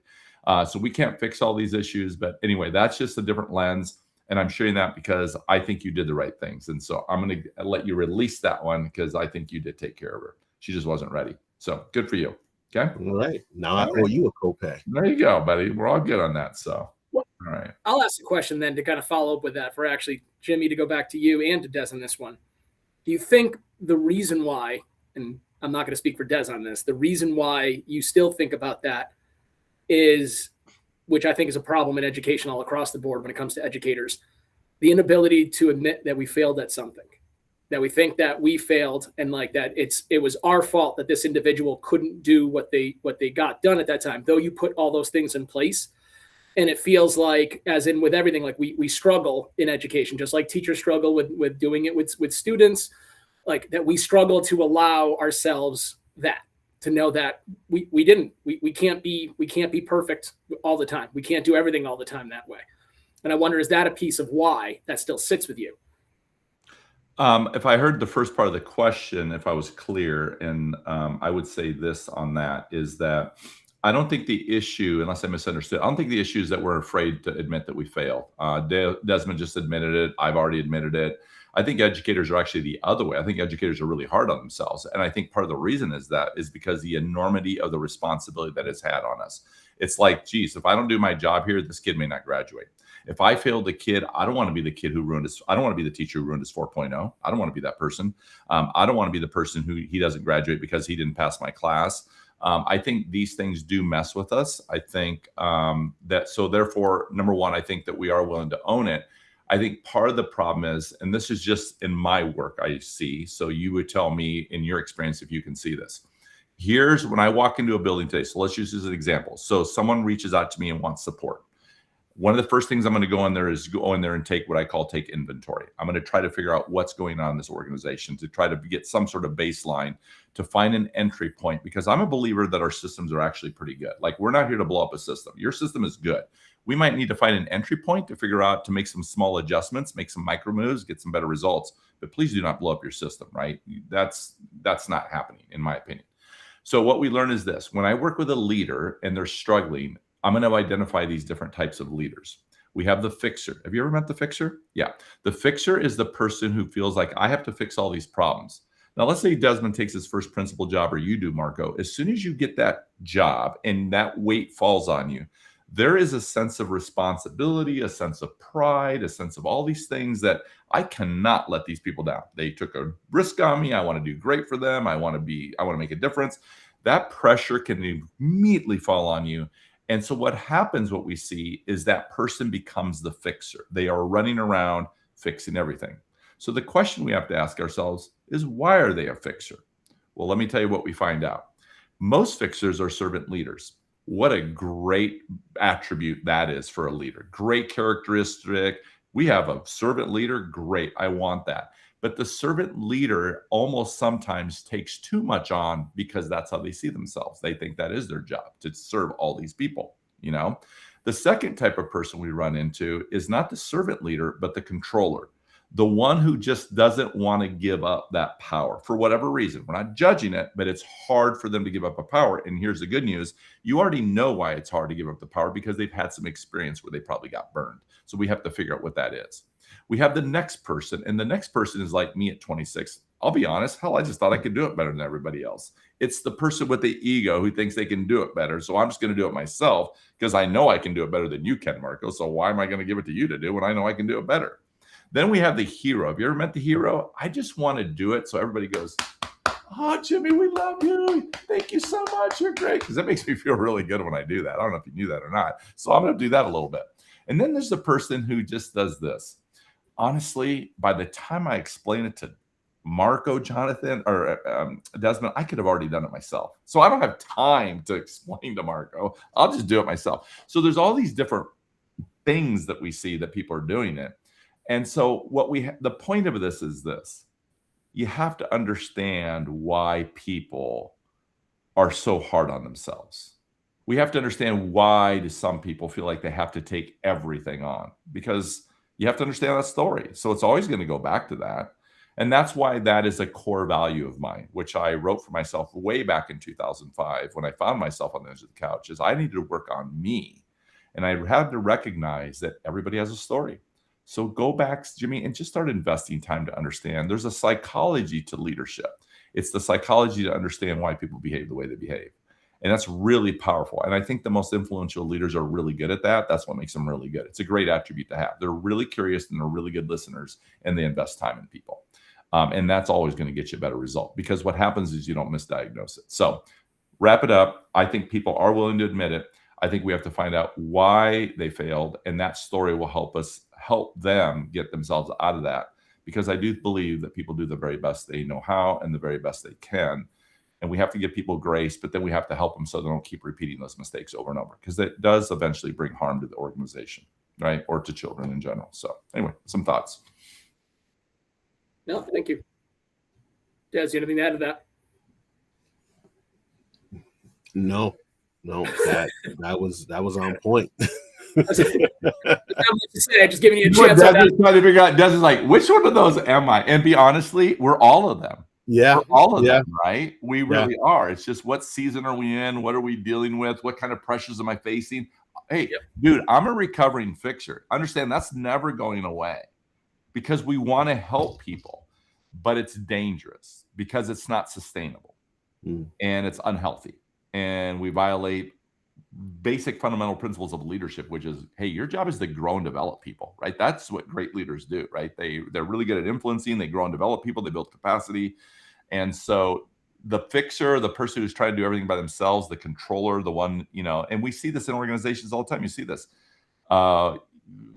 So we can't fix all these issues. But anyway, that's just a different lens. And I'm sharing that because I think you did the right things. And so I'm going to let you release that one, because I think you did take care of her. She just wasn't ready. So good for you. Okay. All right. Now I owe you a copay. There you go, buddy. We're all good on that. So, all right. I'll ask a question then to kind of follow up with that, for actually Jimmy to go back to you and to Des on this one. Do you think the reason why, and I'm not going to speak for Des on this, the reason why you still think about that is, which I think is a problem in education all across the board when it comes to educators, the inability to admit that we failed at something, that we think that we failed, and like that it was our fault that this individual couldn't do what they got done at that time, though you put all those things in place. And it feels like, as in with everything, like we struggle in education, just like teachers struggle with doing it with students, like that we struggle to allow ourselves that, to know that we can't be perfect all the time. We can't do everything all the time that way. And I wonder, is that a piece of why that still sits with you? If I heard the first part of the question, if I was clear, and I would say this on that, is that I don't think the issue, unless I misunderstood, I don't think the issue is that we're afraid to admit that we failed. Desmond just admitted it. I've already admitted it. I think educators are actually the other way. I think educators are really hard on themselves. And I think part of the reason is because the enormity of the responsibility that it's had on us. It's like, geez, if I don't do my job here, this kid may not graduate. If I failed the kid, I don't want to be the kid who ruined his, I don't want to be the teacher who ruined his 4.0. I don't want to be that person. I don't want to be the person who he doesn't graduate because he didn't pass my class. I think these things do mess with us. I think so therefore, number one, I think that we are willing to own it. I think part of the problem is, and this is just in my work I see, so you would tell me in your experience if you can see this. Here's when I walk into a building today. So let's use this as an example. So someone reaches out to me and wants support. One of the first things I'm going to go in there is go in there and take what I call take inventory. I'm going to try to figure out what's going on in this organization, to try to get some sort of baseline, to find an entry point, because I'm a believer that our systems are actually pretty good. Like, we're not here to blow up a system. Your system is good. We might need to find an entry point to figure out, to make some small adjustments, make some micro moves, get some better results, but please do not blow up your system, right? That's not happening, in my opinion. So what we learn is this: when I work with a leader and they're struggling, I'm going to identify these different types of leaders. We have the fixer. Have you ever met the fixer? Yeah. The fixer is the person who feels like, I have to fix all these problems. Now, let's say Desmond takes his first principal job, or you do, Marco. As soon as you get that job and that weight falls on you, there is a sense of responsibility, a sense of pride, a sense of all these things that I cannot let these people down. They took a risk on me. I want to do great for them. I want to make a difference. That pressure can immediately fall on you. And so what happens, what we see is that person becomes the fixer. They are running around fixing everything. So the question we have to ask ourselves is, why are they a fixer? Well, let me tell you what we find out. Most fixers are servant leaders. What a great attribute that is for a leader. Great characteristic. We have a servant leader. Great. I want that. But the servant leader almost sometimes takes too much on because that's how they see themselves. They think that is their job, to serve all these people, you know? The second type of person we run into is not the servant leader, but the controller. The one who just doesn't want to give up that power for whatever reason. We're not judging it, but it's hard for them to give up a power. And here's the good news. You already know why it's hard to give up the power, because they've had some experience where they probably got burned. So we have to figure out what that is. We have the next person, and the next person is like me at 26. I'll be honest, hell, I just thought I could do it better than everybody else. It's the person with the ego who thinks they can do it better. So I'm just going to do it myself because I know I can do it better than you can, Marco. So why am I going to give it to you to do when I know I can do it better? Then we have the hero. Have you ever met the hero? I just want to do it so everybody goes, oh, Jimmy, we love you. Thank you so much. You're great. Because that makes me feel really good when I do that. I don't know if you knew that or not. So I'm going to do that a little bit. And then there's the person who just does this. Honestly, by the time I explain it to Marco, Jonathan, or Desmond, I could have already done it myself. So I don't have time to explain to Marco. I'll just do it myself. So there's all these different things that we see that people are doing it. And so the point of this is this. You have to understand why people are so hard on themselves. We have to understand why do some people feel like they have to take everything on, because you have to understand that story. So it's always going to go back to that. And that's why that is a core value of mine, which I wrote for myself way back in 2005 when I found myself on the edge of the couch, is I needed to work on me. And I had to recognize that everybody has a story. So go back, Jimmy, and just start investing time to understand. There's a psychology to leadership. It's the psychology to understand why people behave the way they behave. And that's really powerful. And I think the most influential leaders are really good at that. That's what makes them really good. It's a great attribute to have. They're really curious and they're really good listeners, and they invest time in people. And that's always going to get you a better result, because what happens is you don't misdiagnose it. So wrap it up. I think people are willing to admit it. I think we have to find out why they failed, and that story will help them get themselves out of that, because I do believe that people do the very best they know how and the very best they can. And we have to give people grace, but then we have to help them so they don't keep repeating those mistakes over and over, because it does eventually bring harm to the organization, right? Or to children in general. So anyway, some thoughts. No, thank you. Des, you anything to add to that? No, that was on point. Just giving you a chance. Trying to figure out, Des is like, which one of those am I? And be honestly, we're all of them. Yeah, we're all of them, right? We really are. It's just, what season are we in? What are we dealing with? What kind of pressures am I facing? Hey, dude, I'm a recovering fixer. Understand, that's never going away, because we want to help people, but it's dangerous because it's not sustainable and it's unhealthy, and we violate basic fundamental principles of leadership, which is, hey, your job is to grow and develop people, right? That's what great leaders do, right? They're really good at influencing. They grow and develop people. They build capacity. And so the fixer, the person who's trying to do everything by themselves, the controller, the one, and we see this in organizations all the time. You see this.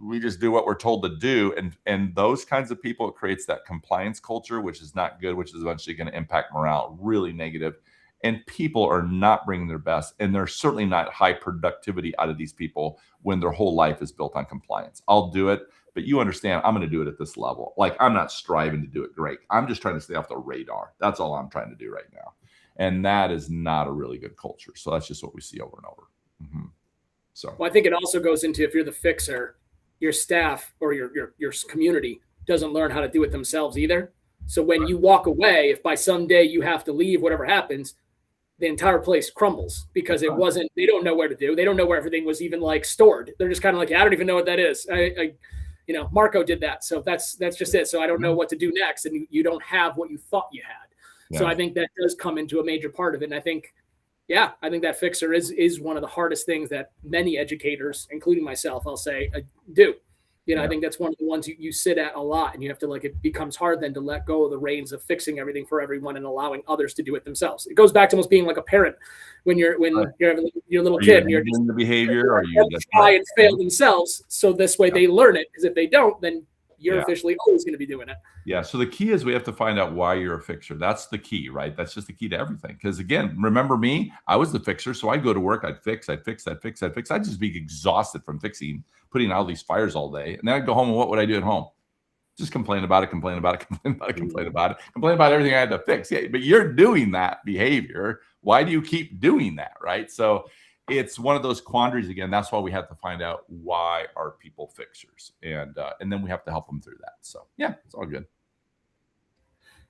We just do what we're told to do. And those kinds of people, it creates that compliance culture, which is not good, which is eventually going to impact morale, really negative. And people are not bringing their best, and there's certainly not high productivity out of these people when their whole life is built on compliance. I'll do it, but you understand, I'm going to do it at this level. Like, I'm not striving to do it great. I'm just trying to stay off the radar. That's all I'm trying to do right now. And that is not a really good culture. So that's just what we see over and over. So, well, I think it also goes into, if you're the fixer, your staff or your community doesn't learn how to do it themselves either. So when you walk away, if by some day you have to leave, whatever happens, the entire place crumbles, because it wasn't, they don't know where to do. They don't know where everything was even like stored. They're just kind of like, I don't even know what that is. Marco did that. So that's just it. So I don't know what to do next. And you don't have what you thought you had. Yeah. So I think that does come into a major part of it. And I think that fixer is one of the hardest things that many educators, including myself, I'll say, do. I think that's one of the ones you sit at a lot, and you have to it becomes hard then to let go of the reins of fixing everything for everyone and allowing others to do it themselves. It goes back to almost being like a parent when you're having your little kid and you're just the behavior, or you try and fail themselves. So this way they learn it, because if they don't, then you're officially always going to be doing it. Yeah. So the key is we have to find out why you're a fixer. That's the key, right? That's just the key to everything. Because again, remember me, I was the fixer. So I'd go to work, I'd fix. I'd just be exhausted from putting out these fires all day. And then I'd go home, and what would I do at home? Just complain about it, complain about everything I had to fix. Yeah, but you're doing that behavior. Why do you keep doing that, right? So it's one of those quandaries again. That's why we have to find out why are people fixers, and then we have to help them through that. So yeah, it's all good.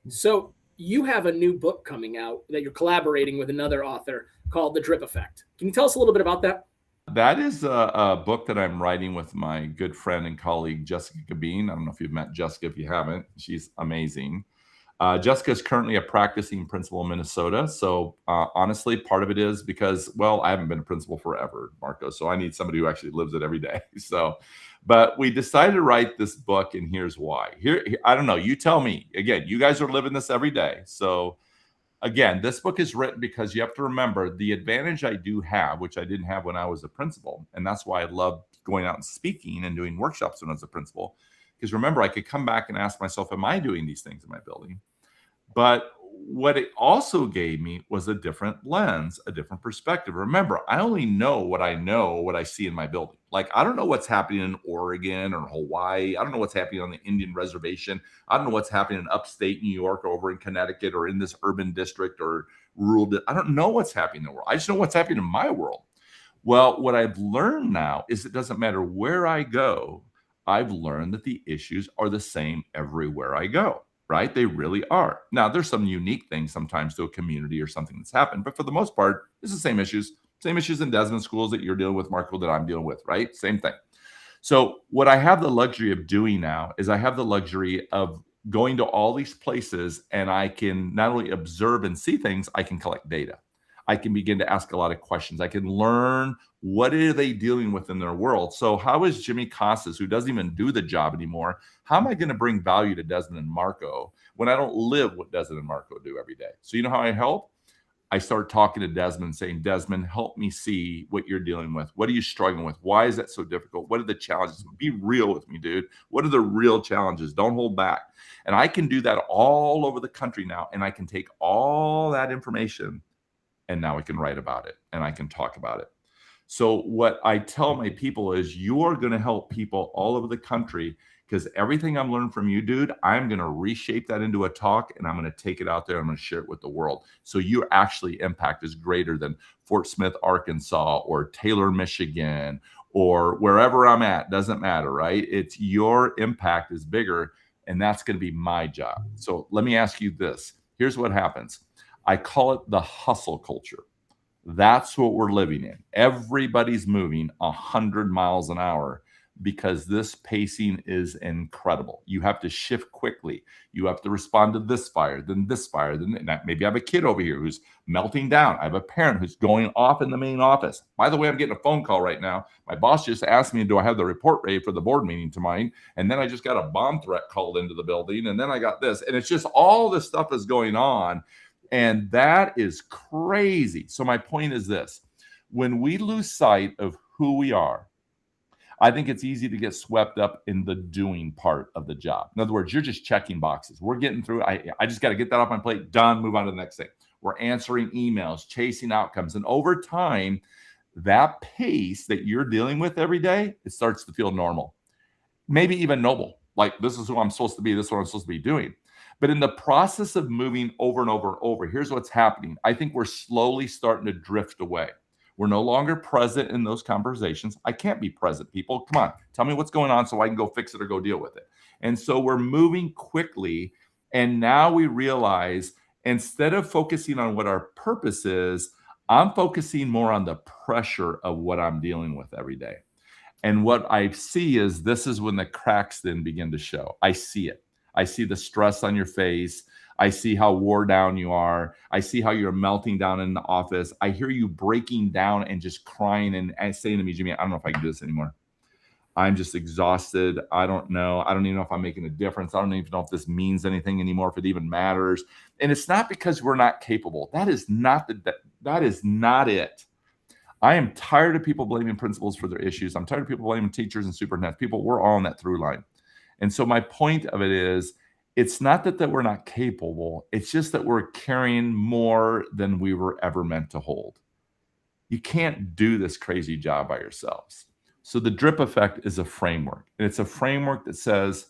So you have a new book coming out that you're collaborating with another author called The Drip Effect. Can you tell us a little bit about that? That is a book that I'm writing with my good friend and colleague, Jessica Cabine. I don't know if you've met Jessica. If you haven't, she's amazing. Jessica is currently a practicing principal in Minnesota. So honestly, part of it is because, well, I haven't been a principal forever, Marco. So I need somebody who actually lives it every day. But we decided to write this book, and here's why. Here, I don't know. You tell me. Again, you guys are living this every day. So again, this book is written because you have to remember the advantage I do have, which I didn't have when I was a principal. And that's why I love going out and speaking and doing workshops when I was a principal. Because remember, I could come back and ask myself, am I doing these things in my building? But what it also gave me was a different lens, a different perspective. Remember, I only know, what I see in my building. Like, I don't know what's happening in Oregon or Hawaii. I don't know what's happening on the Indian reservation. I don't know what's happening in upstate New York or over in Connecticut or in this urban district or rural. I don't know what's happening in the world. I just know what's happening in my world. Well, what I've learned now is it doesn't matter where I go. I've learned that the issues are the same everywhere I go, right? They really are. Now, there's some unique things sometimes to a community or something that's happened, but for the most part, it's the same issues in Desmond schools that you're dealing with, Marco, that I'm dealing with, right? Same thing. So what I have the luxury of doing now is I have the luxury of going to all these places, and I can not only observe and see things, I can collect data. I can begin to ask a lot of questions. I can learn, what are they dealing with in their world? So how is Jimmy Casas, who doesn't even do the job anymore, how am I going to bring value to Desmond and Marco when I don't live what Desmond and Marco do every day? So you know how I help? I start talking to Desmond, saying, Desmond, help me see what you're dealing with. What are you struggling with? Why is that so difficult? What are the challenges? Be real with me, dude. What are the real challenges? Don't hold back. And I can do that all over the country now. And I can take all that information, and now I can write about it, and I can talk about it. So what I tell my people is, you're going to help people all over the country, because everything I'm learning from you, dude, I'm going to reshape that into a talk, and I'm going to take it out there. I'm going to share it with the world. So your actually impact is greater than Fort Smith, Arkansas, or Taylor, Michigan, or wherever I'm at. Doesn't matter, right? It's your impact is bigger, and that's going to be my job. So let me ask you this. Here's what happens. I call it the hustle culture. That's what we're living in. Everybody's moving 100 miles an hour because this pacing is incredible. You have to shift quickly. You have to respond to this fire, then maybe I have a kid over here who's melting down. I have a parent who's going off in the main office. By the way, I'm getting a phone call right now. My boss just asked me, do I have the report ready for the board meeting tonight? And then I just got a bomb threat called into the building. And then I got this. And it's just all this stuff is going on. And that is crazy. So my point is this. When we lose sight of who we are, I think it's easy to get swept up in the doing part of the job. In other words, you're just checking boxes. We're getting through. I just got to get that off my plate. Done. Move on to the next thing. We're answering emails, chasing outcomes. And over time, that pace that you're dealing with every day, it starts to feel normal, maybe even noble. Like, this is who I'm supposed to be. This is what I'm supposed to be doing. But in the process of moving over and over and over, here's what's happening. I think we're slowly starting to drift away. We're no longer present in those conversations. I can't be present, people. Come on, tell me what's going on so I can go fix it or go deal with it. And so we're moving quickly. And now we realize, instead of focusing on what our purpose is, I'm focusing more on the pressure of what I'm dealing with every day. And what I see is, this is when the cracks then begin to show. I see it. I see the stress on your face. I see how wore down you are. I see how you're melting down in the office. I hear you breaking down and just crying and saying to me, Jimmy, I don't know if I can do this anymore. I'm just exhausted. I don't know. I don't even know if I'm making a difference. I don't even know if this means anything anymore, if it even matters. And it's not because we're not capable. That is not it. I am tired of people blaming principals for their issues. I'm tired of people blaming teachers and superintendents. We're all on that through line. And so my point of it is, it's not that we're not capable. It's just that we're carrying more than we were ever meant to hold. You can't do this crazy job by yourselves. So the drip effect is a framework. And it's a framework that says,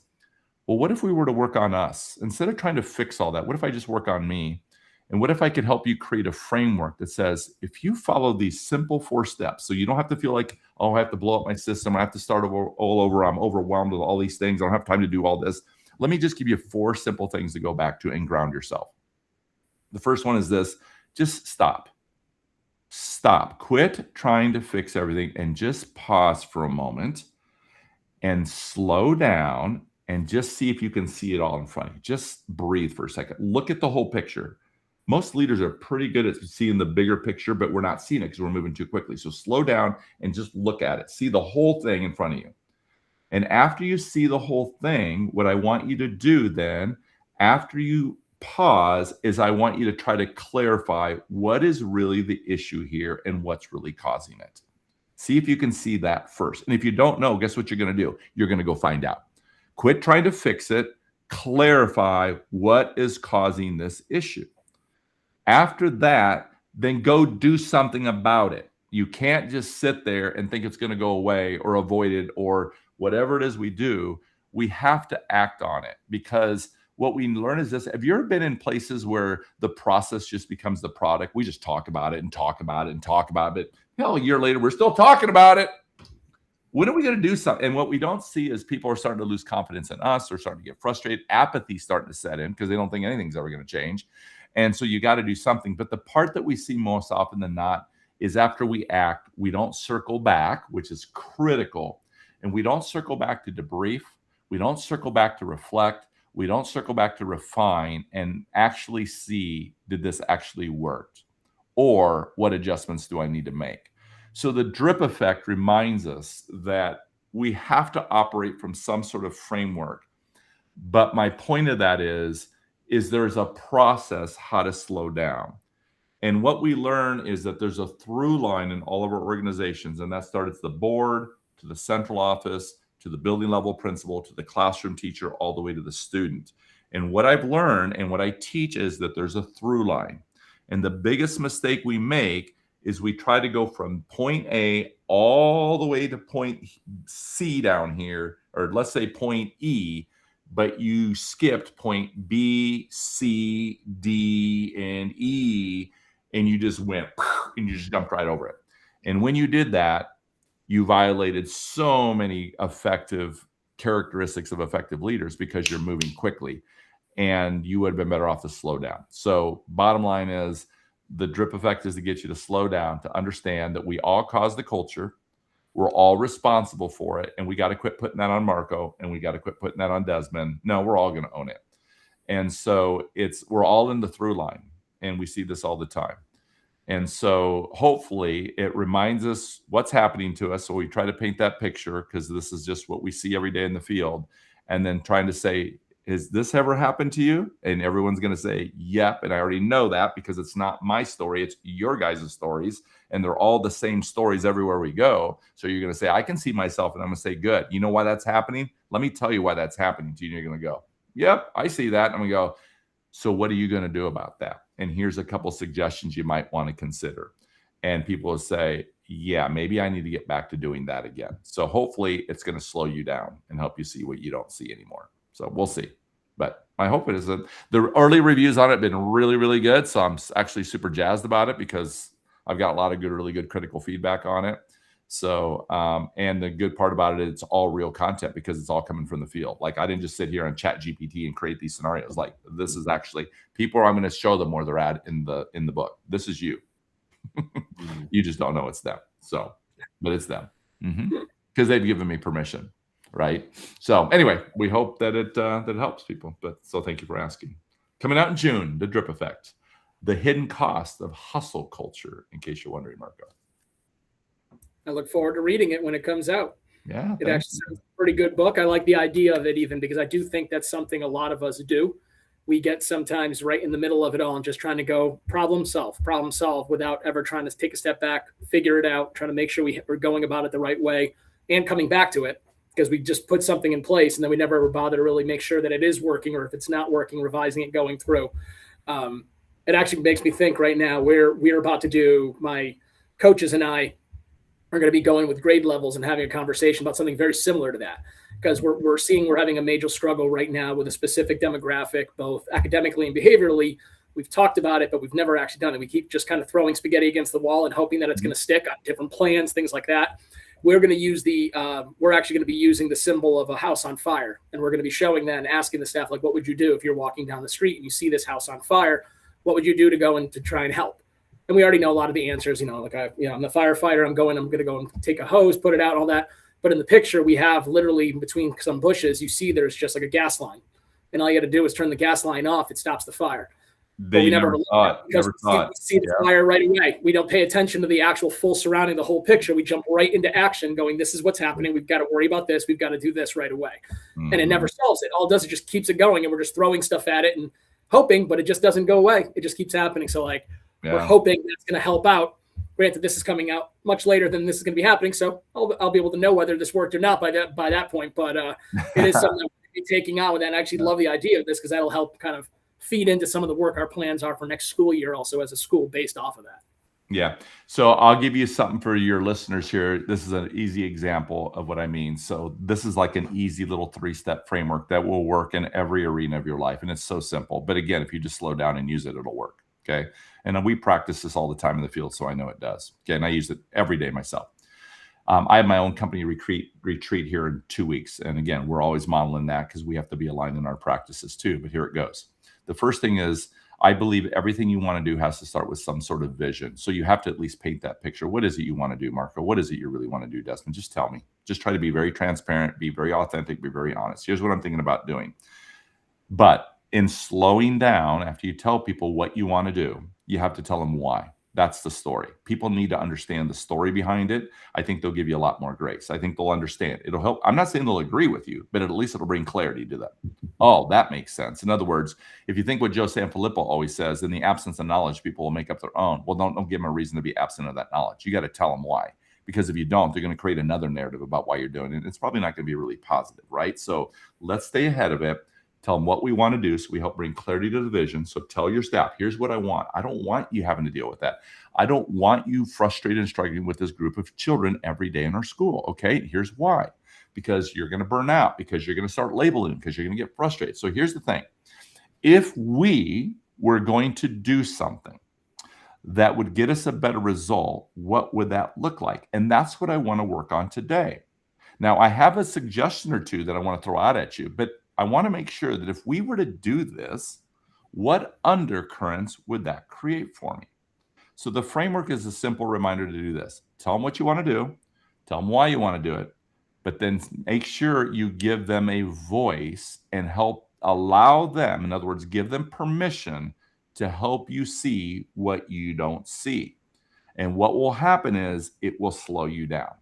well, what if we were to work on us? Instead of trying to fix all that, what if I just work on me? And what if I could help you create a framework that says, if you follow these simple 4 steps, so you don't have to feel like, oh, I have to blow up my system, I have to start all over, I'm overwhelmed with all these things, I don't have time to do all this. Let me just give you 4 simple things to go back to and ground yourself. The first one is this: just stop. Stop. Quit trying to fix everything and just pause for a moment and slow down and just see if you can see it all in front of you. Just breathe for a second. Look at the whole picture. Most leaders are pretty good at seeing the bigger picture, but we're not seeing it because we're moving too quickly. So slow down and just look at it. See the whole thing in front of you. And after you see the whole thing, what I want you to do then, after you pause, is I want you to try to clarify what is really the issue here and what's really causing it. See if you can see that first. And if you don't know, guess what you're going to do? You're going to go find out. Quit trying to fix it. Clarify what is causing this issue. After that, then go do something about it. You can't just sit there and think it's going to go away or avoid it or whatever it is we do. We have to act on it, because what we learn is this. Have you ever been in places where the process just becomes the product? We just talk about it and talk about it and talk about it. Hell, a year later, we're still talking about it. When are we going to do something? And what we don't see is people are starting to lose confidence in us. They're starting to get frustrated. Apathy starting to set in because they don't think anything's ever going to change. And so you got to do something. But the part that we see most often than not is after we act, we don't circle back, which is critical. And we don't circle back to debrief. We don't circle back to reflect. We don't circle back to refine and actually see, did this actually work? Or what adjustments do I need to make? So the drip effect reminds us that we have to operate from some sort of framework. But my point of that is there's a process how to slow down. And what we learn is that there's a through line in all of our organizations, and that starts at the board, to the central office, to the building level principal, to the classroom teacher, all the way to the student. And what I've learned and what I teach is that there's a through line. And the biggest mistake we make is we try to go from point A all the way to point C down here, or let's say point E, but you skipped point B, C, D, and E, and you just went, and you just jumped right over it. And when you did that, you violated so many effective characteristics of effective leaders because you're moving quickly, and you would have been better off to slow down. So bottom line is, the drip effect is to get you to slow down, to understand that we all cause the culture. We're all responsible for it. And we got to quit putting that on Marco, and we got to quit putting that on Desmond. No, we're all going to own it. And so we're all in the through line, and we see this all the time. And so hopefully it reminds us what's happening to us. So we try to paint that picture, because this is just what we see every day in the field. And then trying to say, has this ever happened to you? And everyone's going to say, yep. And I already know that because it's not my story. It's your guys' stories. And they're all the same stories everywhere we go. So you're going to say, I can see myself. And I'm going to say, good. You know why that's happening? Let me tell you why that's happening to you. And you're going to go, yep, I see that. And I'm going to go, so what are you going to do about that? And here's a couple suggestions you might want to consider. And people will say, yeah, maybe I need to get back to doing that again. So hopefully it's going to slow you down and help you see what you don't see anymore. So we'll see. But my hope is that the early reviews on it have been really, really good. So I'm actually super jazzed about it, because I've got a lot of really good critical feedback on it. So, and the good part about it, it's all real content, because it's all coming from the field. Like, I didn't just sit here and chat GPT and create these scenarios. Like, this is actually people, I'm going to show them where they're at in the book. This is you. You just don't know it's them. So, but it's them, because they've given me permission. Right. So anyway, we hope that it helps people. But so thank you for asking. Coming out in June, the drip effect, the hidden cost of hustle culture, in case you're wondering, Marco. I look forward to reading it when it comes out. Yeah, It actually sounds a pretty good book. I like the idea of it even because I do think that's something a lot of us do. We get sometimes right in the middle of it all and just trying to go problem solve without ever trying to take a step back, figure it out, trying to make sure we're going about it the right way and coming back to it because we just put something in place and then we never ever bother to really make sure that it is working, or if it's not working, revising it, going through. It actually makes me think right now we're about to do, my coaches and I are going to be going with grade levels and having a conversation about something very similar to that, because we're having a major struggle right now with a specific demographic, both academically and behaviorally. We've talked about it, but we've never actually done it. We keep just kind of throwing spaghetti against the wall and hoping that it's going to stick on different plans, things like that. We're going to use we're actually going to be using the symbol of a house on fire. And we're going to be showing that and asking the staff, like, what would you do if you're walking down the street and you see this house on fire? What would you do to go and to try and help? And we already know a lot of the answers, like I'm the firefighter. I'm going to go and take a hose, put it out, all that. But in the picture, we have literally between some bushes, you see there's just like a gas line. And all you got to do is turn the gas line off. It stops the fire. But we never saw it. We see the fire right away. We don't pay attention to the actual full surrounding, the whole picture. We jump right into action going, this is what's happening. We've got to worry about this. We've got to do this right away. Mm-hmm. And it never solves it. All it does is just keeps it going. And we're just throwing stuff at it and hoping, but it just doesn't go away. It just keeps happening. So we're hoping that's going to help out. Granted, this is coming out much later than this is going to be happening, so I'll be able to know whether this worked or not by that point. But it is something that we're taking on with that. And I actually love the idea of this because that'll help kind of feed into some of the work our plans are for next school year, also as a school based off of that. Yeah. So I'll give you something for your listeners here. This is an easy example of what I mean. So this is like an easy little 3-step framework that will work in every arena of your life. And it's so simple. But again, if you just slow down and use it, it'll work. Okay. And we practice this all the time in the field, so I know it does. Okay. And I use it every day myself. I have my own company retreat here in 2 weeks. And again, we're always modeling that because we have to be aligned in our practices too. But here it goes. The first thing is, I believe everything you want to do has to start with some sort of vision. So you have to at least paint that picture. What is it you want to do, Marco? What is it you really want to do, Desmond? Just tell me. Just try to be very transparent, be very authentic, be very honest. Here's what I'm thinking about doing. But in slowing down, after you tell people what you want to do, you have to tell them why. That's the story. People need to understand the story behind it. I think they'll give you a lot more grace. I think they'll understand. It'll help. I'm not saying they'll agree with you, but at least it'll bring clarity to them. Oh, that makes sense. In other words, if you think what Joe Sanfilippo always says, in the absence of knowledge, people will make up their own. Well, don't give them a reason to be absent of that knowledge. You got to tell them why. Because if you don't, they're going to create another narrative about why you're doing it. It's probably not going to be really positive, right? So let's stay ahead of it. Tell them what we want to do so we help bring clarity to the vision. So tell your staff, here's what I want. I don't want you having to deal with that. I don't want you frustrated and struggling with this group of children every day in our school. Okay, here's why. Because you're going to burn out, because you're going to start labeling, because you're going to get frustrated. So here's the thing. If we were going to do something that would get us a better result, what would that look like? And that's what I want to work on today. Now, I have a suggestion or two that I want to throw out at you, but I want to make sure that if we were to do this, what undercurrents would that create for me? So the framework is a simple reminder to do this. Tell them what you want to do. Tell them why you want to do it. But then make sure you give them a voice and help allow them, in other words, give them permission to help you see what you don't see. And what will happen is it will slow you down.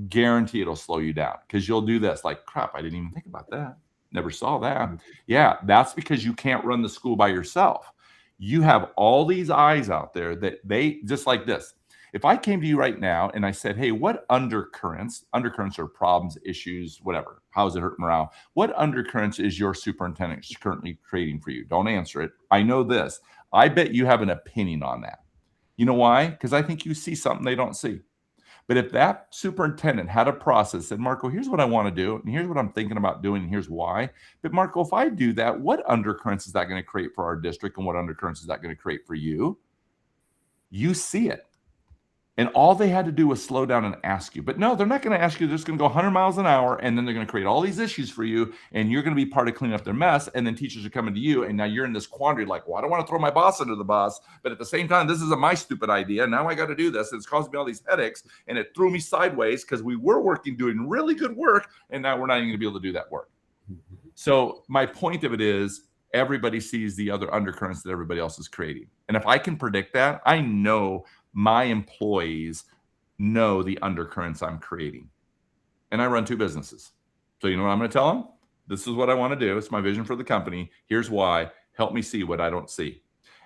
Guarantee it'll slow you down because you'll do this like, crap, I didn't even think about that. Never saw that. Yeah, that's because you can't run the school by yourself. You have all these eyes out there that they, just like this. If I came to you right now and I said, hey, what undercurrents are problems, issues, whatever, how does it hurt morale? What undercurrents is your superintendent currently creating for you? Don't answer it. I know this. I bet you have an opinion on that. You know why? Because I think you see something they don't see. But if that superintendent had a process, said, Marco, here's what I want to do, and here's what I'm thinking about doing, and here's why. But Marco, if I do that, what undercurrents is that going to create for our district, and what undercurrents is that going to create for you? You see it. And all they had to do was slow down and ask you. But no, they're not going to ask you. They're just going to go 100 miles an hour, and then they're going to create all these issues for you, and you're going to be part of cleaning up their mess, and then teachers are coming to you, and now you're in this quandary like, well, I don't want to throw my boss under the bus, but at the same time, this isn't my stupid idea. Now I got to do this, and it's causing me all these headaches, and it threw me sideways because we were doing really good work, and now we're not even going to be able to do that work. So my point of it is, everybody sees the other undercurrents that everybody else is creating. And if I can predict that, I know my employees know the undercurrents I'm creating. and I run 2 businesses. So you know what I'm going to tell them? This is what I want to do. It's my vision for the company. Here's why. Help me see what I don't see.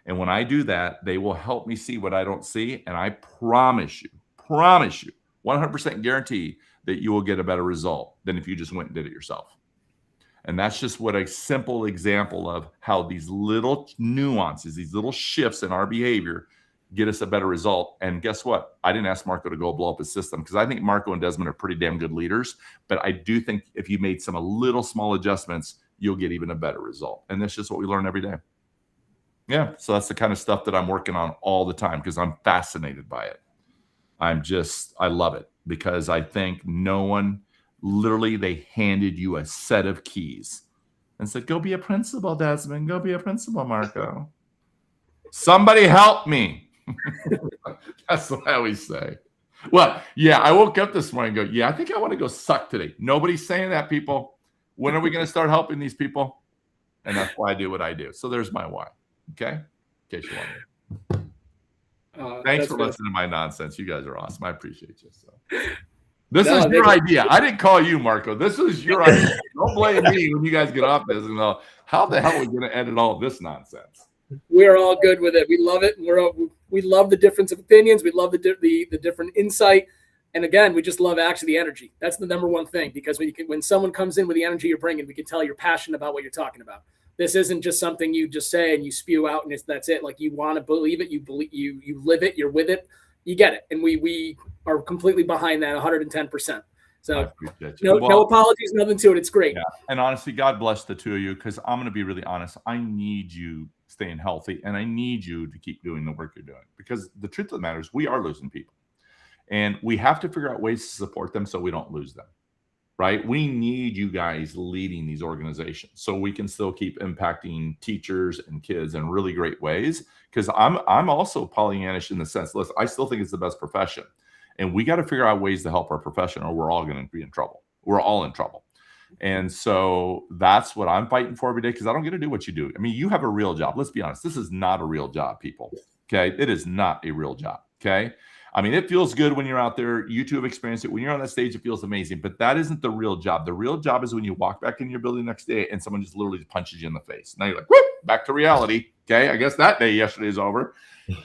And when I do that, they will help me see what I don't see. And I promise you, 100% guarantee that you will get a better result than if you just went and did it yourself. And that's just what a simple example of how these little nuances, these little shifts in our behavior get us a better result. And guess what? I didn't ask Marco to go blow up his system because I think Marco and Desmond are pretty damn good leaders. But I do think if you made some little small adjustments, you'll get even a better result. And that's just what we learn every day. Yeah. So that's the kind of stuff that I'm working on all the time because I'm fascinated by it. I love it because I think no one, literally, they handed you a set of keys and said, go be a principal, Desmond. Go be a principal, Marco. Somebody help me. That's what I always say. Well, yeah, I woke up this morning and go, yeah, I think I want to go suck today. Nobody's saying that, people. When are we going to start helping these people? And that's why I do what I do. So there's my why. Okay? In case you want to. Thanks for listening to my nonsense. You guys are awesome. I appreciate you. So. This is your idea. I didn't call you, Marco. This is your idea. Don't blame me when you guys get off this and go, how the hell are we going to edit all this nonsense? We're all good with it. We love it. We love the difference of opinions. We love the different insight. And again, we just love actually the energy. That's the number one thing, because when someone comes in with the energy you're bringing, we can tell you're passionate about what you're talking about. This isn't just something you just say and you spew out and that's it. Like, you want to believe it. You live it. You're with it. You get it. And we are completely behind that 110%. So no apologies, nothing to it. It's great. Yeah. And honestly, God bless the two of you, because I'm going to be really honest. I need you staying healthy, and I need you to keep doing the work you're doing, because the truth of the matter is we are losing people, and we have to figure out ways to support them so we don't lose them, right? We need you guys leading these organizations so we can still keep impacting teachers and kids in really great ways, because I'm also Pollyannish in the sense, listen, I still think it's the best profession. And we got to figure out ways to help our profession, or we're all going to be in trouble. We're all in trouble. And so that's what I'm fighting for every day, because I don't get to do what you do. I mean, you have a real job. Let's be honest. This is not a real job, people. Okay. It is not a real job. Okay. I mean, it feels good when you're out there. You two have experienced it. When you're on that stage, it feels amazing. But that isn't the real job. The real job is when you walk back in your building the next day and someone just literally punches you in the face. Now you're like, whoop, back to reality. Okay. I guess that day yesterday is over.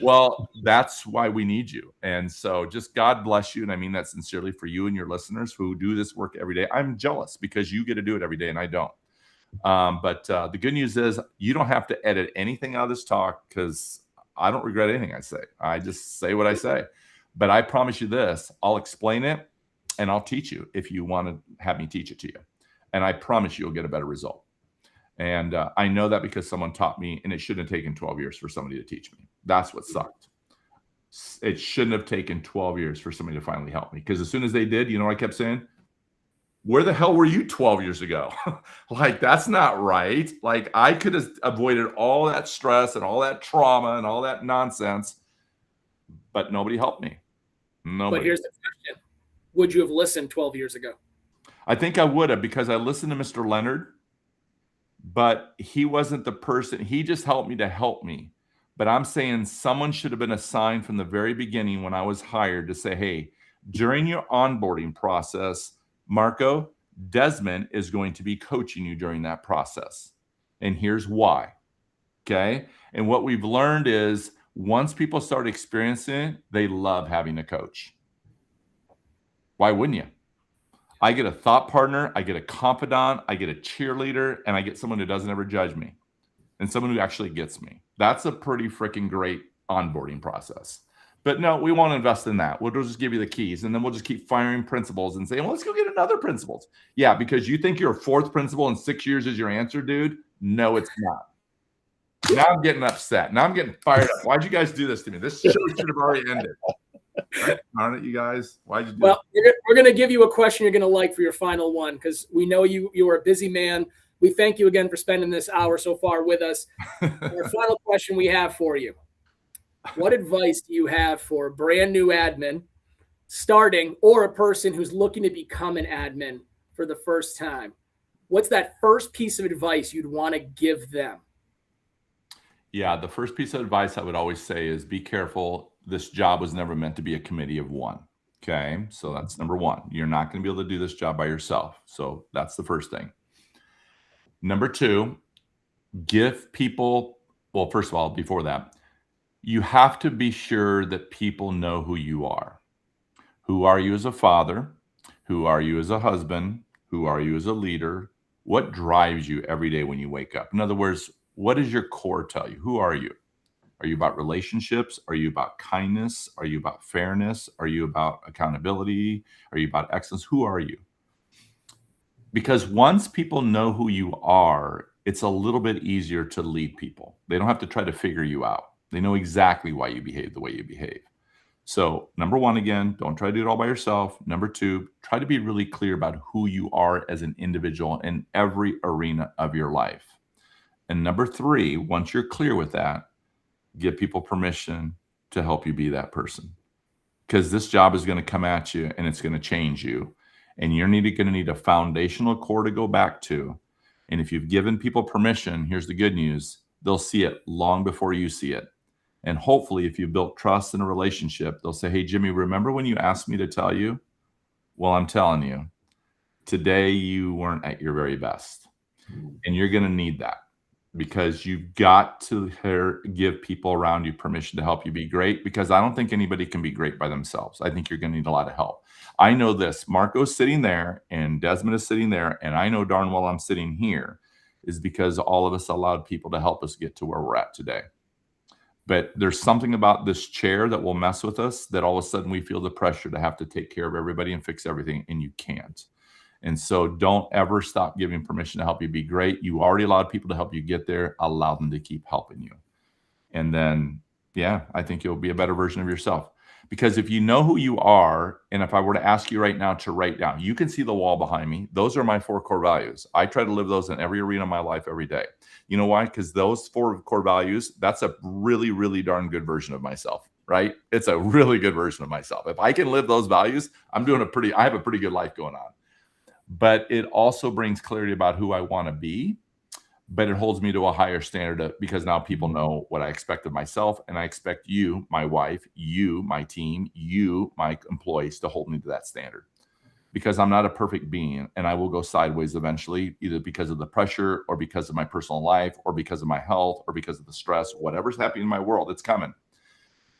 Well, that's why we need you. And so just God bless you. And I mean that sincerely for you and your listeners who do this work every day. I'm jealous because you get to do it every day and I don't. But the good news is you don't have to edit anything out of this talk, because I don't regret anything I say. I just say what I say. But I promise you this, I'll explain it and I'll teach you if you want to have me teach it to you. And I promise you'll get a better result. And I know that because someone taught me, and it shouldn't have taken 12 years for somebody to teach me. That's what sucked. It shouldn't have taken 12 years for somebody to finally help me, because as soon as they did, you know what I kept saying? Where the hell were you 12 years ago? Like, that's not right. Like, I could have avoided all that stress and all that trauma and all that nonsense, but nobody helped me. Nobody. But here's the question. Would you have listened 12 years ago? I think I would have, because I listened to Mr. Leonard, but he wasn't the person. He just helped me to help me. But I'm saying someone should have been assigned from the very beginning when I was hired to say, hey, during your onboarding process, Marco, Desmond is going to be coaching you during that process. And here's why. Okay. And what we've learned is once people start experiencing it, they love having a coach. Why wouldn't you? I get a thought partner, I get a confidant, I get a cheerleader, and I get someone who doesn't ever judge me, and someone who actually gets me. That's a pretty freaking great onboarding process. But no, we won't invest in that. We'll just give you the keys, and then we'll just keep firing principals and saying, well, let's go get another principals. Yeah, because you think your fourth principal in 6 years is your answer, dude. No, it's not. Now I'm getting upset. Now I'm getting fired up. Why'd you guys do this to me? This show should have already ended. Right? Darn it, you guys. Why'd you do Well, we're going to give you a question you're going to like for your final one, because we know you are a busy man. We thank you again for spending this hour so far with us. Our final question we have for you. What advice do you have for a brand new admin starting, or a person who's looking to become an admin for the first time? What's that first piece of advice you'd want to give them? Yeah, the first piece of advice I would always say is be careful. This job was never meant to be a committee of one. Okay, so that's number one. You're not going to be able to do this job by yourself. So that's the first thing. Number two, give people, well, first of all, before that, you have to be sure that people know who you are. Who are you as a father? Who are you as a husband? Who are you as a leader? What drives you every day when you wake up? In other words, what does your core tell you? Who are you? Are you about relationships? Are you about kindness? Are you about fairness? Are you about accountability? Are you about excellence? Who are you? Because once people know who you are, it's a little bit easier to lead people. They don't have to try to figure you out. They know exactly why you behave the way you behave. So, number one, again, don't try to do it all by yourself. Number two, try to be really clear about who you are as an individual in every arena of your life. And number three, once you're clear with that, give people permission to help you be that person. Because this job is going to come at you and it's going to change you. And you're going to need a foundational core to go back to. And if you've given people permission, here's the good news, they'll see it long before you see it. And hopefully, if you've built trust in a relationship, they'll say, hey, Jimmy, remember when you asked me to tell you? Well, I'm telling you, today you weren't at your very best. And you're going to need that because you've got to give people around you permission to help you be great, because I don't think anybody can be great by themselves. I think you're going to need a lot of help. I know this. Marco's sitting there and Desmond is sitting there, and I know darn well I'm sitting here is because all of us allowed people to help us get to where we're at today. But there's something about this chair that will mess with us that all of a sudden we feel the pressure to have to take care of everybody and fix everything, and you can't. And so don't ever stop giving permission to help you be great. You already allowed people to help you get there. Allow them to keep helping you. And then, yeah, I think you'll be a better version of yourself. Because if you know who you are, and if I were to ask you right now to write down, you can see the wall behind me. Those are my 4 core values. I try to live those in every arena of my life every day. You know why? Because those 4 core values, that's a really, really darn good version of myself, right? It's a really good version of myself. If I can live those values, I have a pretty good life going on. But it also brings clarity about who I want to be, but it holds me to a higher standard because now people know what I expect of myself, and I expect you, my wife, you, my team, you, my employees, to hold me to that standard, because I'm not a perfect being, and I will go sideways eventually, either because of the pressure or because of my personal life or because of my health or because of the stress. Whatever's happening in my world, it's coming,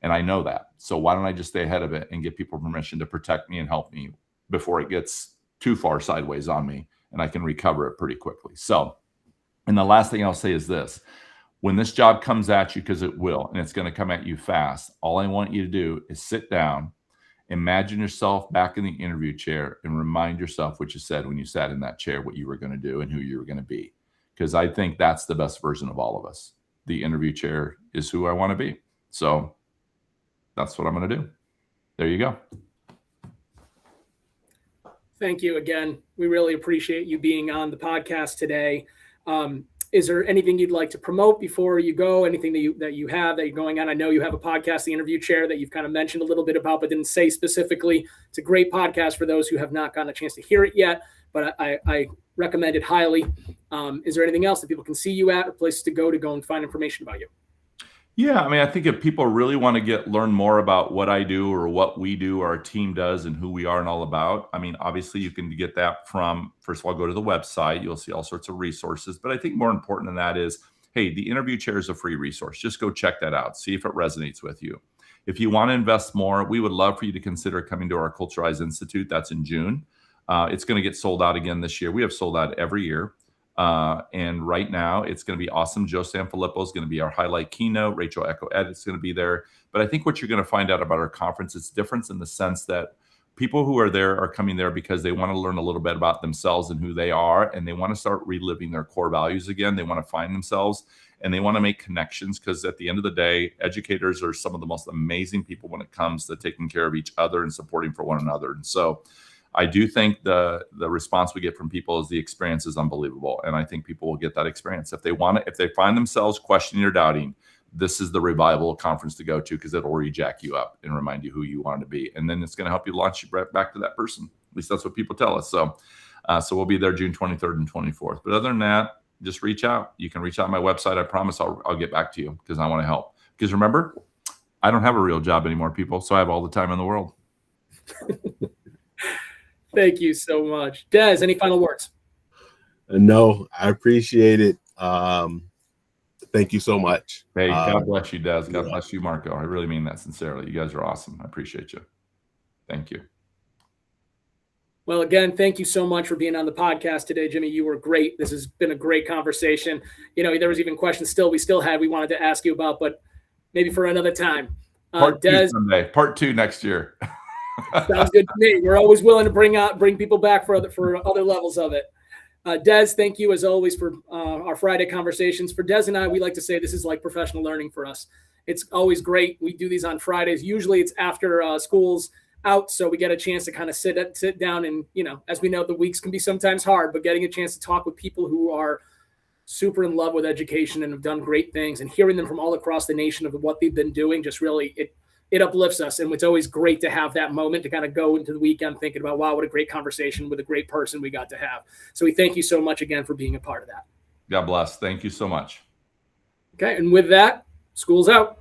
and I know that. So why don't I just stay ahead of it and give people permission to protect me and help me before it gets too far sideways on me, and I can recover it pretty quickly. So, and the last thing I'll say is this: when this job comes at you, because it will, and it's going to come at you fast, all I want you to do is sit down, imagine yourself back in the interview chair, and remind yourself what you said when you sat in that chair, what you were going to do and who you were going to be. Because I think that's the best version of all of us. The interview chair is who I want to be. So that's what I'm going to do. There you go. Thank you again. We really appreciate you being on the podcast today. Is there anything you'd like to promote before you go? Anything that you're going on? I know you have a podcast, The Interview Chair, that you've kind of mentioned a little bit about, but didn't say specifically. It's a great podcast for those who have not gotten a chance to hear it yet, but I recommend it highly. Is there anything else that people can see you at, or places to go and find information about you? Yeah, I mean, I think if people really want to learn more about what I do or what we do, or our team does, and who we are and all about, I mean, obviously you can get that from, first of all, go to the website. You'll see all sorts of resources. But I think more important than that is, hey, the Interview Chair is a free resource. Just go check that out. See if it resonates with you. If you want to invest more, we would love for you to consider coming to our Culturize Institute. That's in June. It's going to get sold out again this year. We have sold out every year. And right now it's going to be awesome. Joe Sanfilippo is going to be our highlight keynote. Rachel Echo Ed is going to be there. But I think what you're going to find out about our conference, it's different in the sense that people who are there are coming there because they want to learn a little bit about themselves and who they are. And they want to start reliving their core values again. They want to find themselves, and they want to make connections, because at the end of the day, educators are some of the most amazing people when it comes to taking care of each other and supporting for one another. And so I do think the response we get from people is the experience is unbelievable. And I think people will get that experience. If they want it, if they find themselves questioning or doubting, this is the Revival conference to go to, because it'll rejack you up and remind you who you want to be. And then it's going to help you launch you right back to that person. At least that's what people tell us. So we'll be there June 23rd and 24th. But other than that, just reach out. You can reach out on my website. I promise I'll get back to you, because I want to help. Because remember, I don't have a real job anymore, people. So I have all the time in the world. Thank you so much. Des, any final words? No, I appreciate it. Thank you so much. Hey, God bless you, Des. God bless you, Marco. I really mean that sincerely. You guys are awesome. I appreciate you. Thank you. Well, again, thank you so much for being on the podcast today, Jimmy. You were great. This has been a great conversation. There was even questions we still had we wanted to ask you about, but maybe for another time. Part two someday. Part 2 next year. Sounds good to me. We're always willing to bring people back for other levels of it. Des, thank you as always for our Friday conversations. For Des and I, we like to say this is like professional learning for us. It's always great. We do these on Fridays. Usually it's after school's out, so we get a chance to kind of sit down and, as we know, the weeks can be sometimes hard, but getting a chance to talk with people who are super in love with education and have done great things, and hearing them from all across the nation of what they've been doing just really it uplifts us. And it's always great to have that moment to kind of go into the weekend thinking about, wow, what a great conversation with a great person we got to have. So we thank you so much again for being a part of that. God bless. Thank you so much. Okay. And with that, school's out.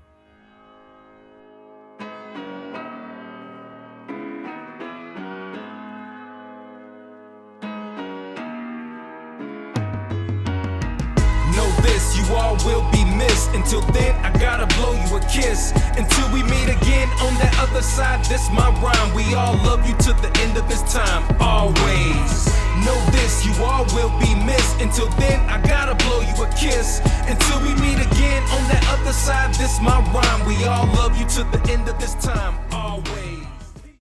You all will be missed. Until then, I gotta blow you a kiss. Until we meet again on that other side, this my rhyme. We all love you to the end of this time, always. Know this, you all will be missed. Until then, I gotta blow you a kiss. Until we meet again on that other side, this my rhyme. We all love you to the end of this time, always.